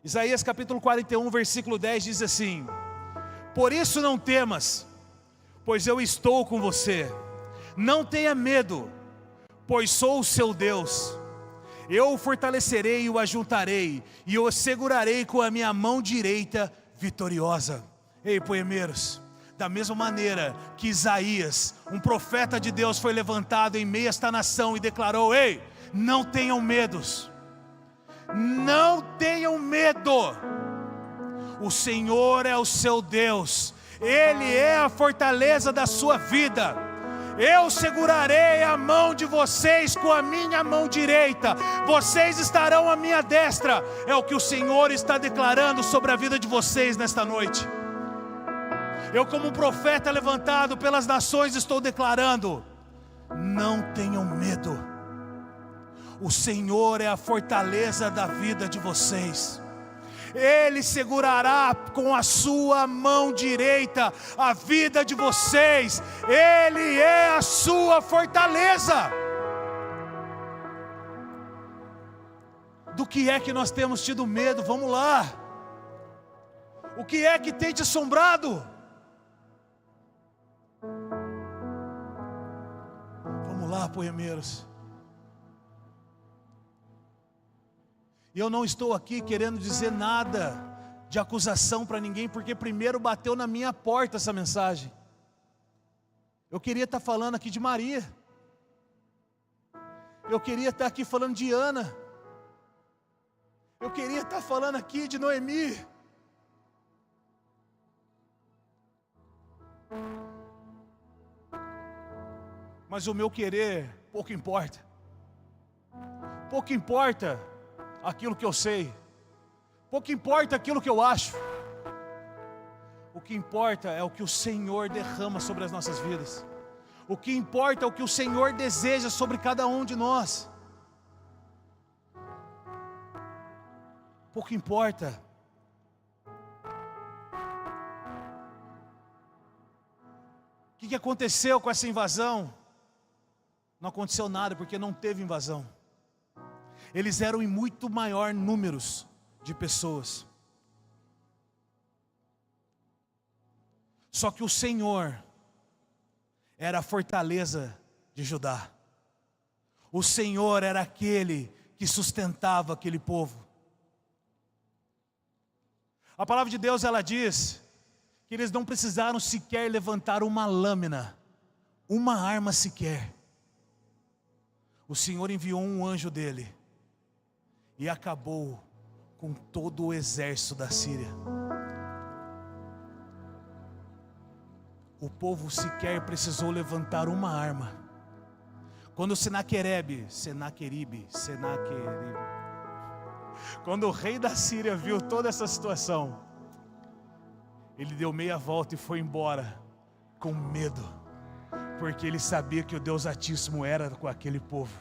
Isaías capítulo 41, versículo 10 diz assim: por isso não temas, pois eu estou com você. Não tenha medo, pois sou o seu Deus. Eu o fortalecerei e o ajuntarei, e o segurarei com a minha mão direita vitoriosa. Ei, poemeiros, da mesma maneira que Isaías, um profeta de Deus, foi levantado em meio a esta nação e declarou: ei, não tenham medos. Não tenham medo. O Senhor é o seu Deus. Ele é a fortaleza da sua vida. Eu segurarei a mão de vocês com a minha mão direita. Vocês estarão à minha destra. É o que o Senhor está declarando sobre a vida de vocês nesta noite. Eu, como um profeta levantado pelas nações, estou declarando: não tenham medo. O Senhor é a fortaleza da vida de vocês. Ele segurará com a sua mão direita a vida de vocês. Ele é a sua fortaleza. Do que é que nós temos tido medo? Vamos lá. O que é que tem te assombrado? Vamos lá, poemeiros. E eu não estou aqui querendo dizer nada de acusação para ninguém, porque primeiro bateu na minha porta essa mensagem. Eu queria estar falando aqui de Maria. Eu queria estar aqui falando de Ana. Eu queria estar falando aqui de Noemi. Mas o meu querer pouco importa. Pouco importa aquilo que eu sei. Pouco importa aquilo que eu acho. O que importa é o que o Senhor derrama sobre as nossas vidas. O que importa é o que o Senhor deseja sobre cada um de nós. Pouco importa. O que aconteceu com essa invasão? Não aconteceu nada, porque não teve invasão. Eles eram em muito maior números de pessoas. Só que o Senhor era a fortaleza de Judá. O Senhor era aquele que sustentava aquele povo. A palavra de Deus, ela diz que eles não precisaram sequer levantar uma lâmina, uma arma sequer. O Senhor enviou um anjo dele e acabou com todo o exército da Síria. O povo sequer precisou levantar uma arma. Quando Senaqueribe, quando o rei da Síria viu toda essa situação, ele deu meia volta e foi embora com medo, porque ele sabia que o Deus Altíssimo era com aquele povo.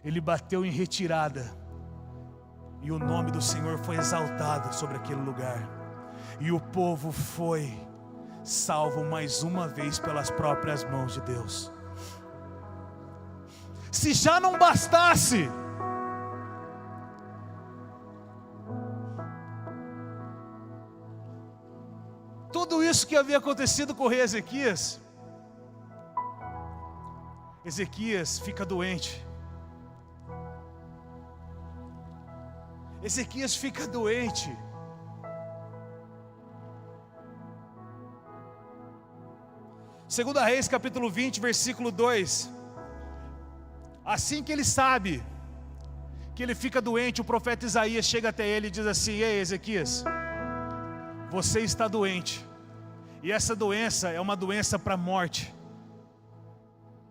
Ele bateu em retirada e o nome do Senhor foi exaltado sobre aquele lugar, e o povo foi salvo mais uma vez pelas próprias mãos de Deus. Se já não bastasse tudo isso que havia acontecido com o rei Ezequias, Ezequias fica doente. Ezequias fica doente. Segunda Reis capítulo 20, versículo 2. Assim que ele sabe que ele fica doente, o profeta Isaías chega até ele e diz assim: ei, Ezequias, você está doente, e essa doença é uma doença para a morte.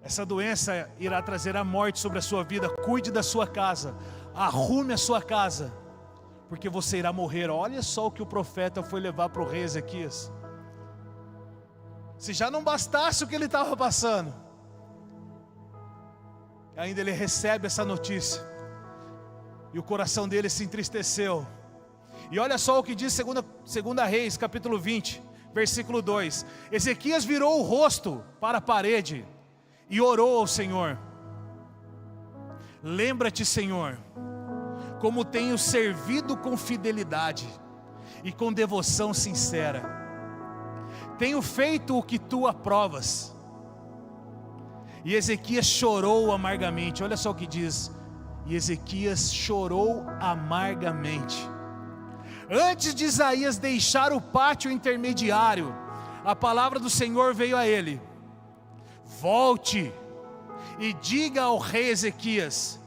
Essa doença irá trazer a morte sobre a sua vida. Cuide da sua casa, arrume a sua casa, porque você irá morrer. Olha só o que o profeta foi levar para o rei Ezequias. Se já não bastasse o que ele estava passando, ainda ele recebe essa notícia, e o coração dele se entristeceu. E olha só o que diz segunda Reis capítulo 20, versículo 2. Ezequias virou o rosto para a parede e orou ao Senhor: lembra-te, Senhor, como tenho servido com fidelidade e com devoção sincera. Tenho feito o que tu aprovas. E Ezequias chorou amargamente. Olha só o que diz. E Ezequias chorou amargamente. Antes de Isaías deixar o pátio intermediário, a palavra do Senhor veio a ele: volte e diga ao rei Ezequias,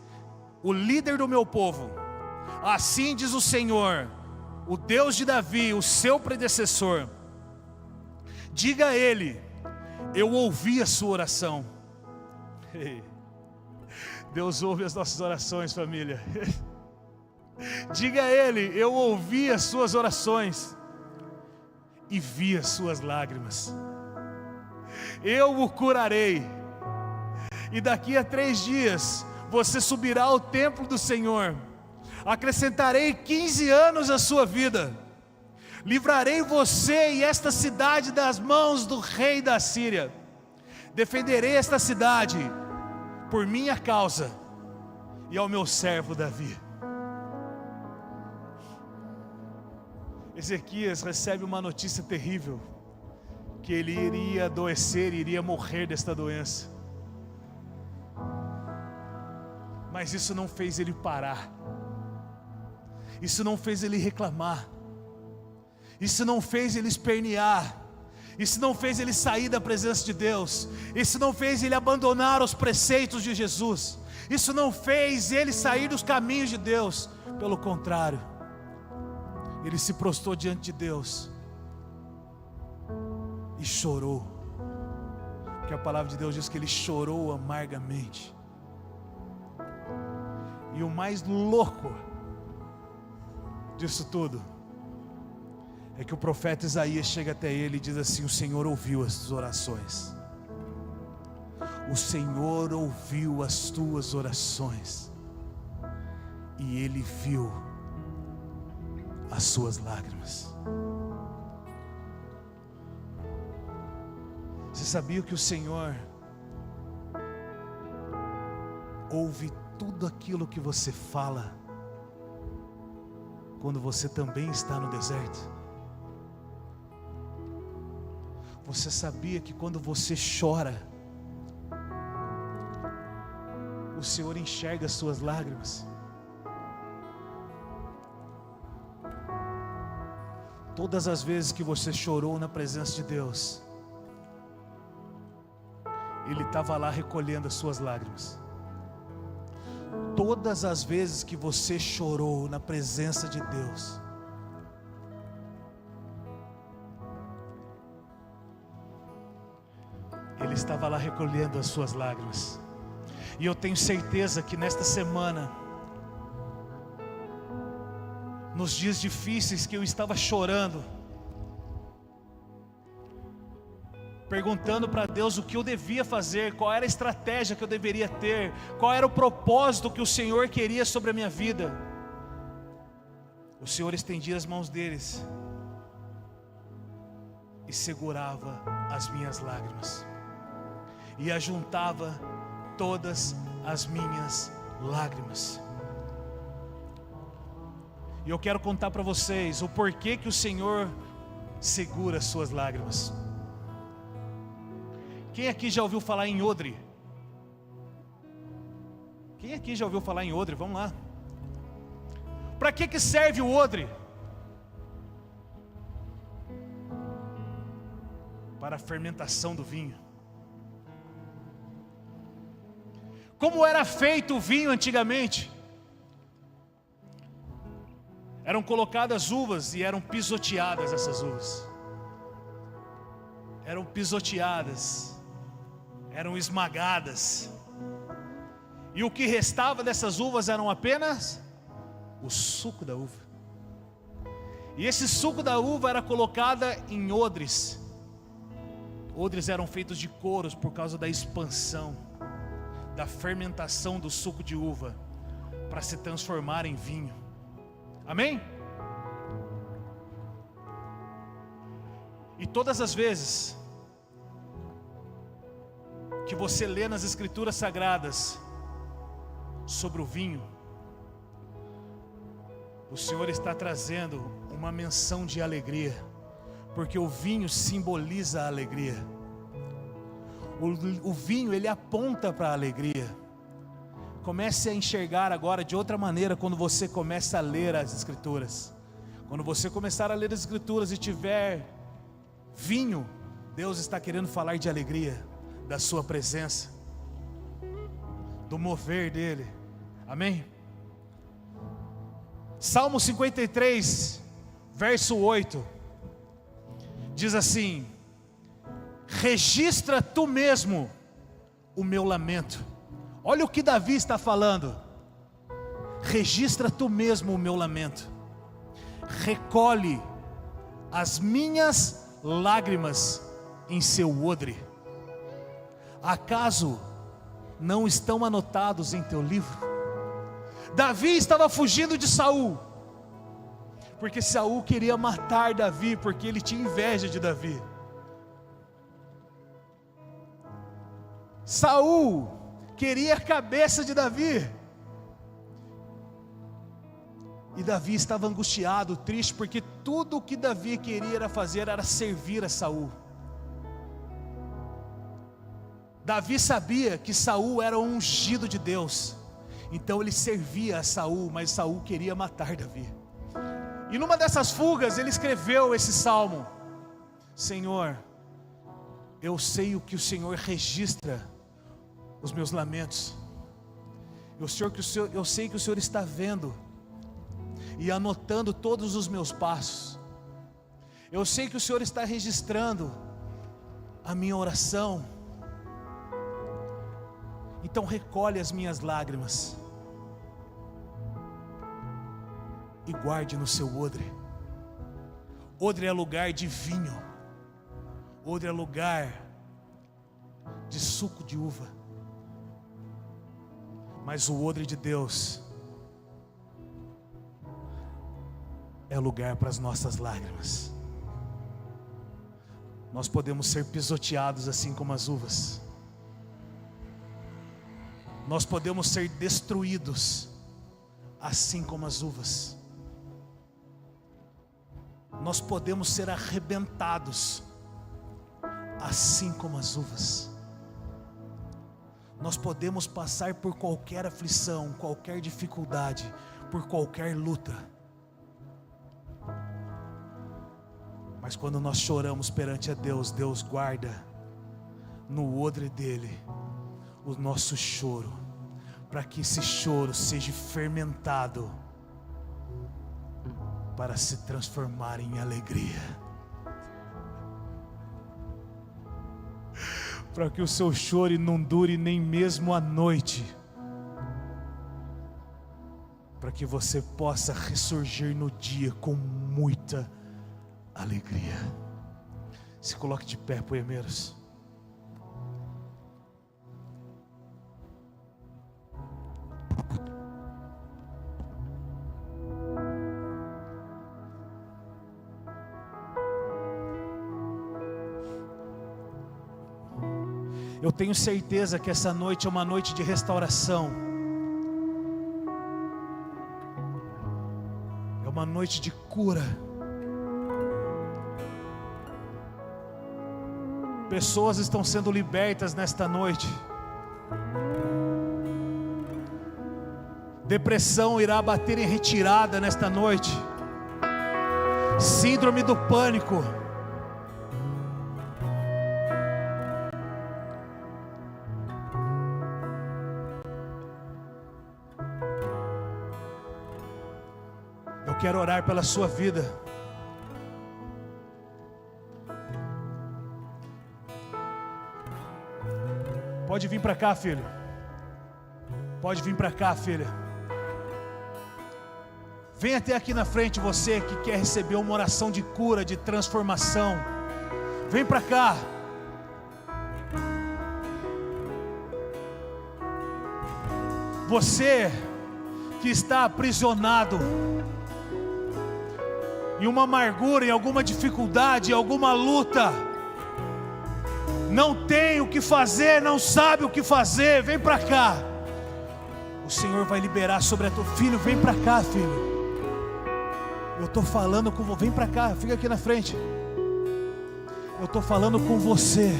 o líder do meu povo, assim diz o Senhor, o Deus de Davi, o seu predecessor. Diga a ele: eu ouvi a sua oração. Deus ouve as nossas orações, família. Diga a ele: eu ouvi as suas orações e vi as suas lágrimas. Eu o curarei, e daqui a 3 dias você subirá ao templo do Senhor. Acrescentarei 15 anos à sua vida. Livrarei você e esta cidade das mãos do rei da Síria. Defenderei esta cidade por minha causa e ao meu servo Davi. Ezequias recebe uma notícia terrível, que ele iria adoecer, iria morrer desta doença. Mas isso não fez ele parar. Isso não fez ele reclamar. Isso não fez ele espernear. Isso não fez ele sair da presença de Deus. Isso não fez ele abandonar os preceitos de Jesus. Isso não fez ele sair dos caminhos de Deus. Pelo contrário, ele se prostrou diante de Deus e chorou. Porque a palavra de Deus diz que ele chorou amargamente. E o mais louco disso tudo é que o profeta Isaías chega até ele e diz assim: o Senhor ouviu as tuas orações. O Senhor ouviu as tuas orações e Ele viu as suas lágrimas. Você sabia que o Senhor ouve tudo aquilo que você fala quando você também está no deserto? Você sabia que quando você chora, o Senhor enxerga as suas lágrimas? Todas as vezes que você chorou na presença de Deus, Ele estava lá recolhendo as suas lágrimas. Todas as vezes que você chorou na presença de Deus, Ele estava lá recolhendo as suas lágrimas. E eu tenho certeza que nesta semana, nos dias difíceis que eu estava chorando, perguntando para Deus o que eu devia fazer, qual era a estratégia que eu deveria ter, qual era o propósito que o Senhor queria sobre a minha vida, o Senhor estendia as mãos deles e segurava as minhas lágrimas e ajuntava todas as minhas lágrimas. E eu quero contar para vocês o porquê que o Senhor segura as suas lágrimas. Quem aqui já ouviu falar em odre? Quem aqui já ouviu falar em odre? Vamos lá. Para que serve o odre? Para a fermentação do vinho. Como era feito o vinho antigamente? Eram colocadas uvas e eram pisoteadas essas uvas. Eram pisoteadas, eram esmagadas. E o que restava dessas uvas eram apenas o suco da uva. E esse suco da uva era colocado em odres. Odres eram feitos de couros por causa da expansão, da fermentação do suco de uva, para se transformar em vinho. Amém? E todas as vezes que você lê nas Escrituras Sagradas sobre o vinho, O Senhor está trazendo uma menção de alegria, porque o vinho simboliza a alegria. O vinho, ele aponta para a alegria. Comece a enxergar agora de outra maneira quando você começa a ler as Escrituras. Quando você começar a ler as Escrituras e tiver vinho, Deus está querendo falar de alegria, da sua presença, do mover dele. Amém? Salmo 53, verso 8, diz assim: registra tu mesmo o meu lamento. Olha o que Davi está falando. Registra tu mesmo o meu lamento. Recolhe as minhas lágrimas em seu odre. Acaso não estão anotados em teu livro? Davi estava fugindo de Saul, porque Saul queria matar Davi, porque ele tinha inveja de Davi. Saul queria a cabeça de Davi, e Davi estava angustiado, triste, porque tudo o que Davi queria era servir a Saul. Davi sabia que Saul era o ungido de Deus, então ele servia a Saul, mas Saul queria matar Davi. E numa dessas fugas ele escreveu esse salmo: Senhor, eu sei o que o Senhor registra os meus lamentos. Eu sei que o Senhor está vendo e anotando todos os meus passos. Eu sei que o Senhor está registrando a minha oração. Então recolhe as minhas lágrimas e guarde no seu odre. Odre é lugar de vinho, odre é lugar de suco de uva, mas o odre de Deus é lugar para as nossas lágrimas. Nós podemos ser pisoteados assim como as uvas, nós podemos ser destruídos assim como as uvas, nós podemos ser arrebentados assim como as uvas, nós podemos passar por qualquer aflição, qualquer dificuldade, por qualquer luta, mas quando nós choramos perante a Deus, Deus guarda no odre dele o nosso choro, para que esse choro seja fermentado para se transformar em alegria, para que o seu choro não dure nem mesmo a noite, para que você possa ressurgir no dia com muita alegria. Se coloque de pé, poemeiros. Eu tenho certeza que essa noite é uma noite de restauração, é uma noite de cura. Pessoas estão sendo libertas nesta noite. Depressão irá bater em retirada nesta noite. Síndrome do pânico. Eu quero orar pela sua vida. Pode vir para cá, filho. Pode vir para cá, filha. Vem até aqui na frente, você que quer receber uma oração de cura, de transformação. Vem para cá. Você que está aprisionado em uma amargura, em alguma dificuldade, em alguma luta, não tem o que fazer, não sabe o que fazer, vem para cá. O Senhor vai liberar sobre a tua filho. Vem para cá, filho. Eu estou falando com você. Vem para cá, fica aqui na frente. Eu estou falando com você.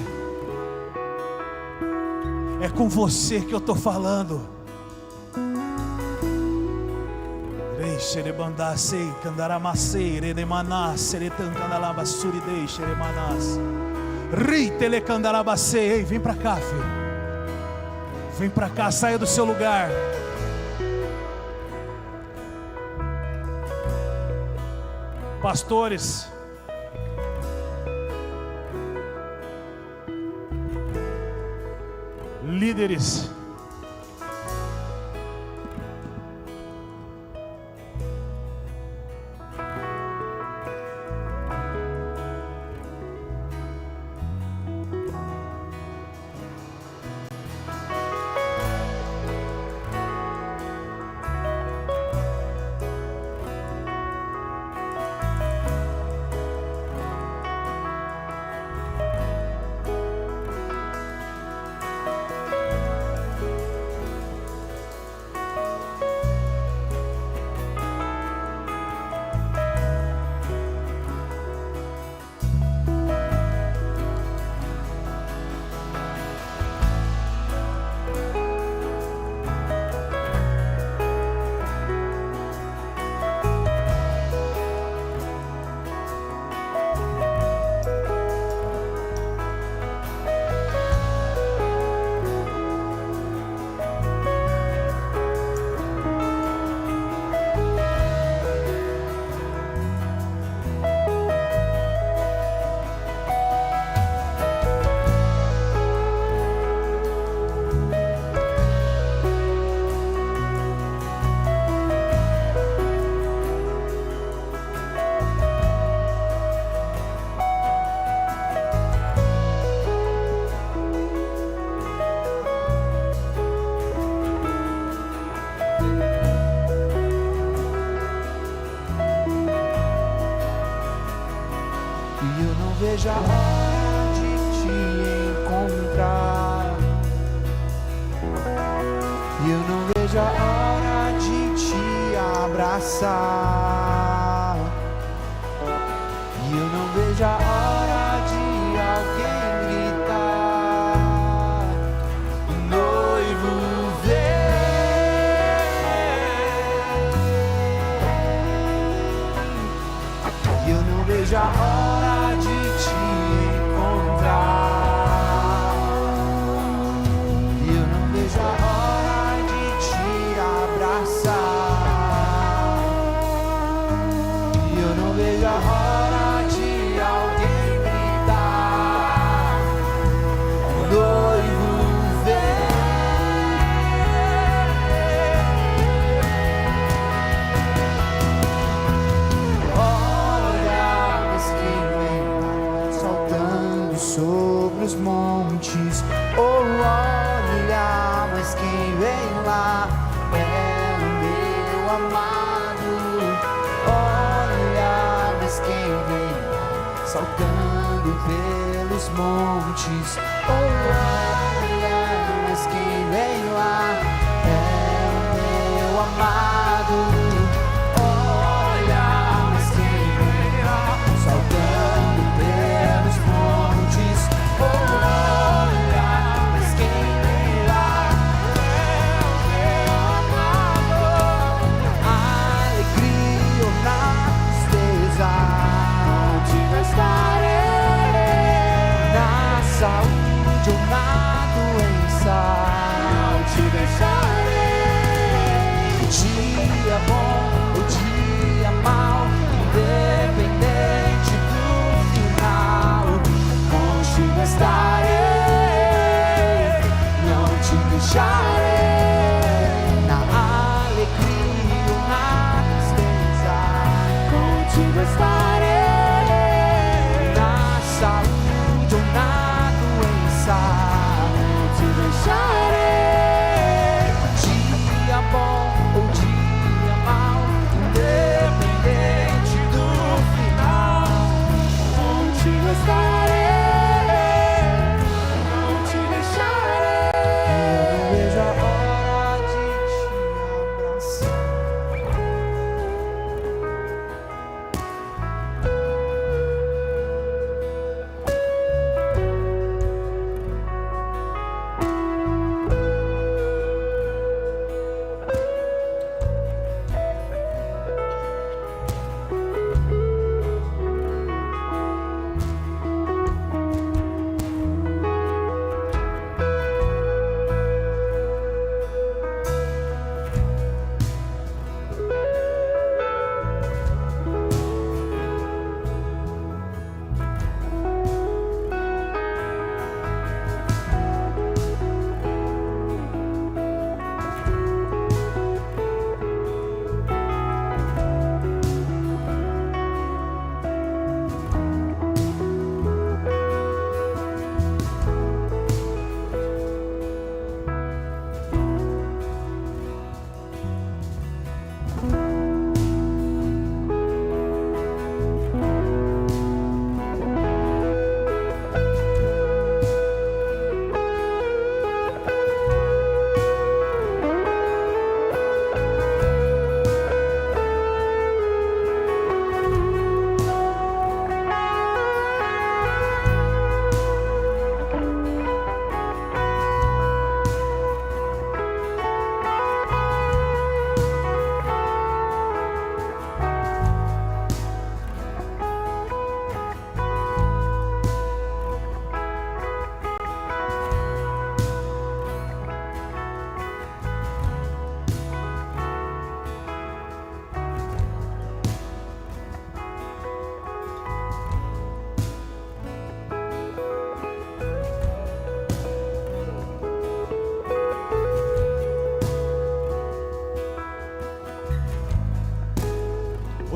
É com você que eu estou falando. Ei, vem para cá, filho. Vem para cá, saia do seu lugar. Pastores, líderes, vejo a hora de te encontrar. Eu não vejo a hora de te abraçar. E eu não vejo a hora de alguém gritar: o noivo vem. E eu não vejo a hora de te encontrar. E eu não vejo a hora de te abraçar. E eu não vejo a hora de alguém gritar: o noivo vem. Olha, mas quem vem lá saltando sobre os montes? Oh, olha, mas quem vem lá é o meu amado. Olha, mas quem vem lá saltando pelos montes? Oh, olha, mas quem vem lá é o meu amado. Olha, mas quem vem lá saltando pelos montes? Oh, olha, mas quem vem lá é o meu amado. Alegria ou na tristeza, contigo estarei. Na saúde ou na doença,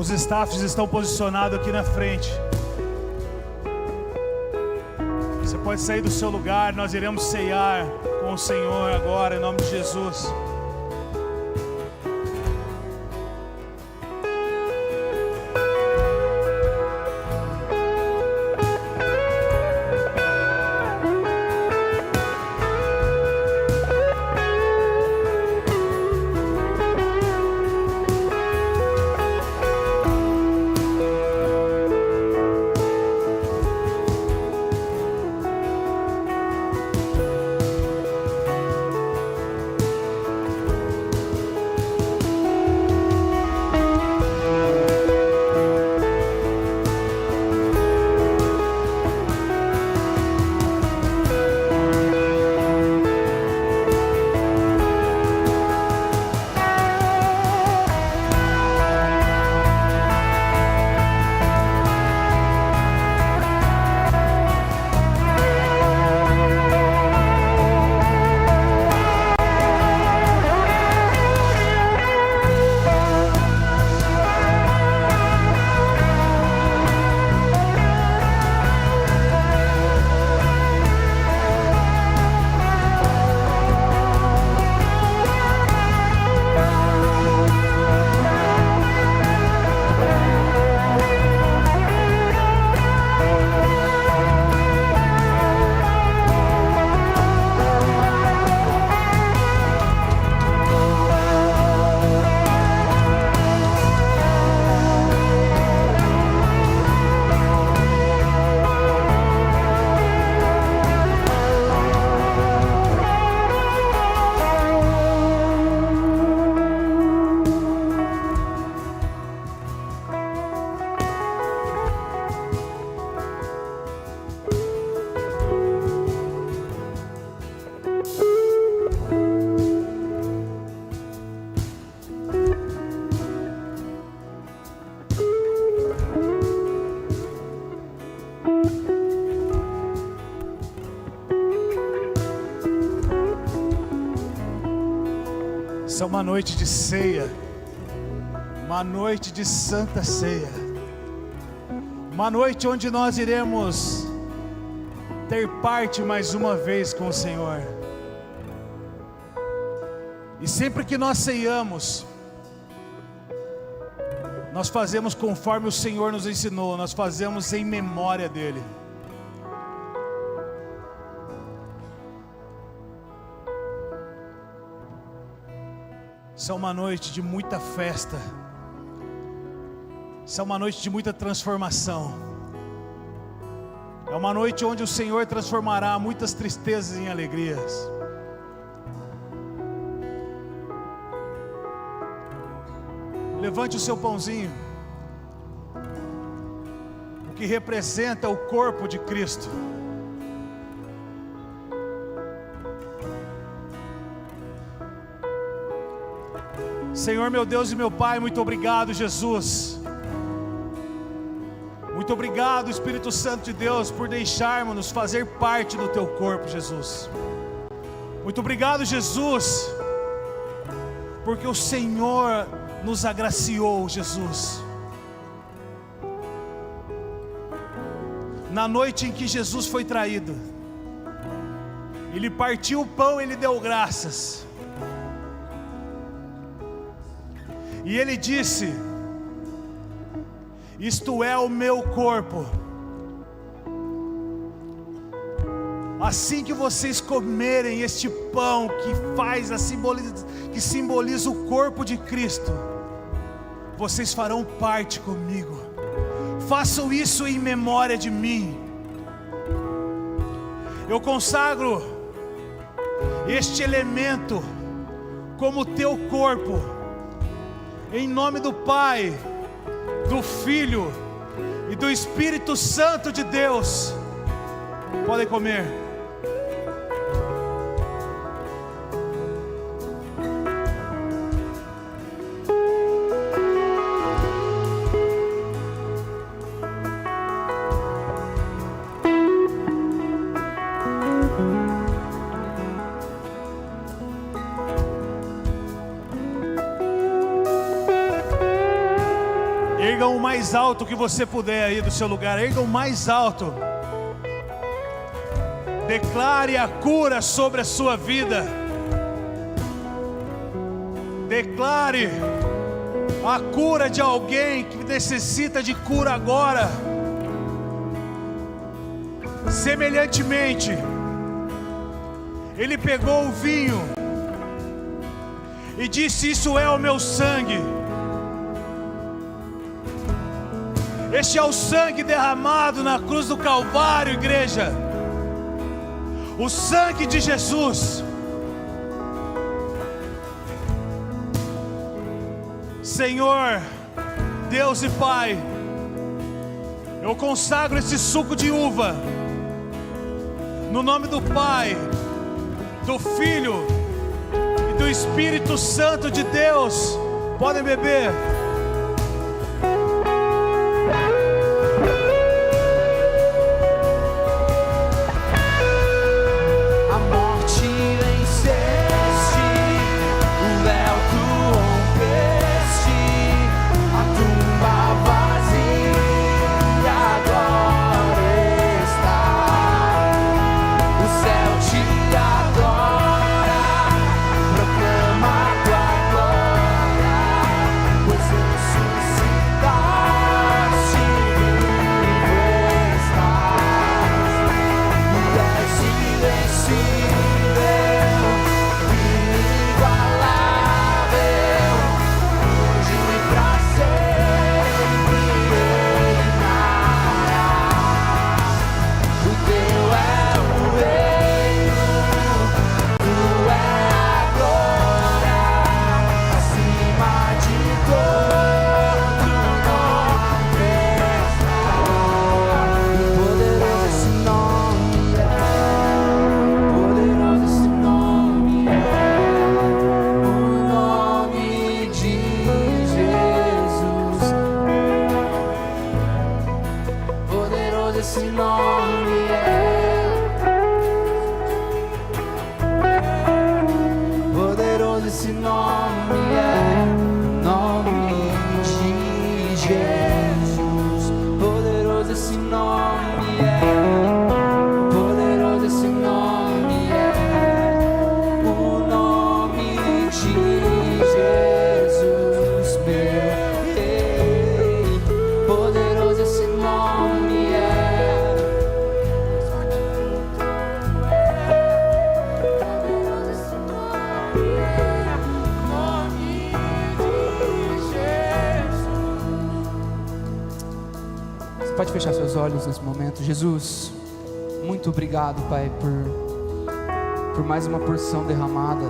Os staffs estão posicionados aqui na frente. Você pode sair do seu lugar, nós iremos ceiar com o Senhor agora, em nome de Jesus. Essa é uma noite de ceia, uma noite de santa ceia, uma noite onde nós iremos ter parte mais uma vez com o Senhor. E sempre que nós ceiamos, nós fazemos conforme o Senhor nos ensinou, nós fazemos em memória dEle. Isso é uma noite de muita festa. Isso é uma noite de muita transformação. É uma noite onde o Senhor transformará muitas tristezas em alegrias. Levante o seu pãozinho, o que representa o corpo de Cristo. Senhor meu Deus e meu Pai, muito obrigado, Jesus. Muito obrigado, Espírito Santo de Deus, por deixarmos-nos fazer parte do Teu corpo, Jesus. Muito obrigado, Jesus, porque o Senhor nos agraciou, Jesus. Na noite em que Jesus foi traído, Ele partiu o pão e Ele deu graças. E Ele disse: isto é o meu corpo. Assim que vocês comerem este pão que simboliza o corpo de Cristo, vocês farão parte comigo. Façam isso em memória de mim. Eu consagro este elemento como teu corpo, em nome do Pai, do Filho e do Espírito Santo de Deus. Podem comer. Erga o mais alto que você puder aí do seu lugar. Erga o mais alto. Declare a cura sobre a sua vida. Declare a cura de alguém que necessita de cura agora. Semelhantemente, ele pegou o vinho e disse: isso é o meu sangue. Este é o sangue derramado na cruz do Calvário, igreja. O sangue de Jesus. Senhor, Deus e Pai, eu consagro esse suco de uva no nome do Pai, do Filho e do Espírito Santo de Deus. Podem beber. Pode fechar seus olhos nesse momento. Jesus, muito obrigado, Pai, por mais uma porção derramada.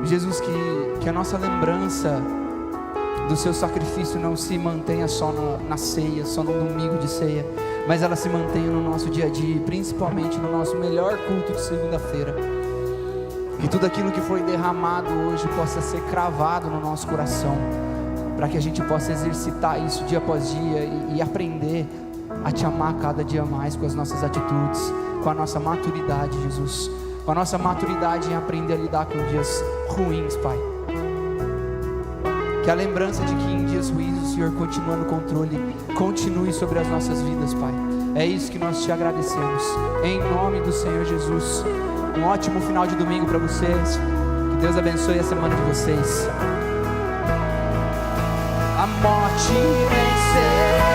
Jesus, que a nossa lembrança do seu sacrifício não se mantenha só na ceia, só no domingo de ceia, mas ela se mantenha no nosso dia a dia, e principalmente no nosso melhor culto de segunda-feira. Que tudo aquilo que foi derramado hoje possa ser cravado no nosso coração, para que a gente possa exercitar isso dia após dia e aprender a te amar cada dia mais com as nossas atitudes, com a nossa maturidade, Jesus, com a nossa maturidade em aprender a lidar com dias ruins, Pai. Que a lembrança de que em dias ruins o Senhor continua no controle, continue sobre as nossas vidas, Pai. É isso que nós te agradecemos, em nome do Senhor Jesus. Um ótimo final de domingo para vocês. Que Deus abençoe a semana de vocês. A morte vencer.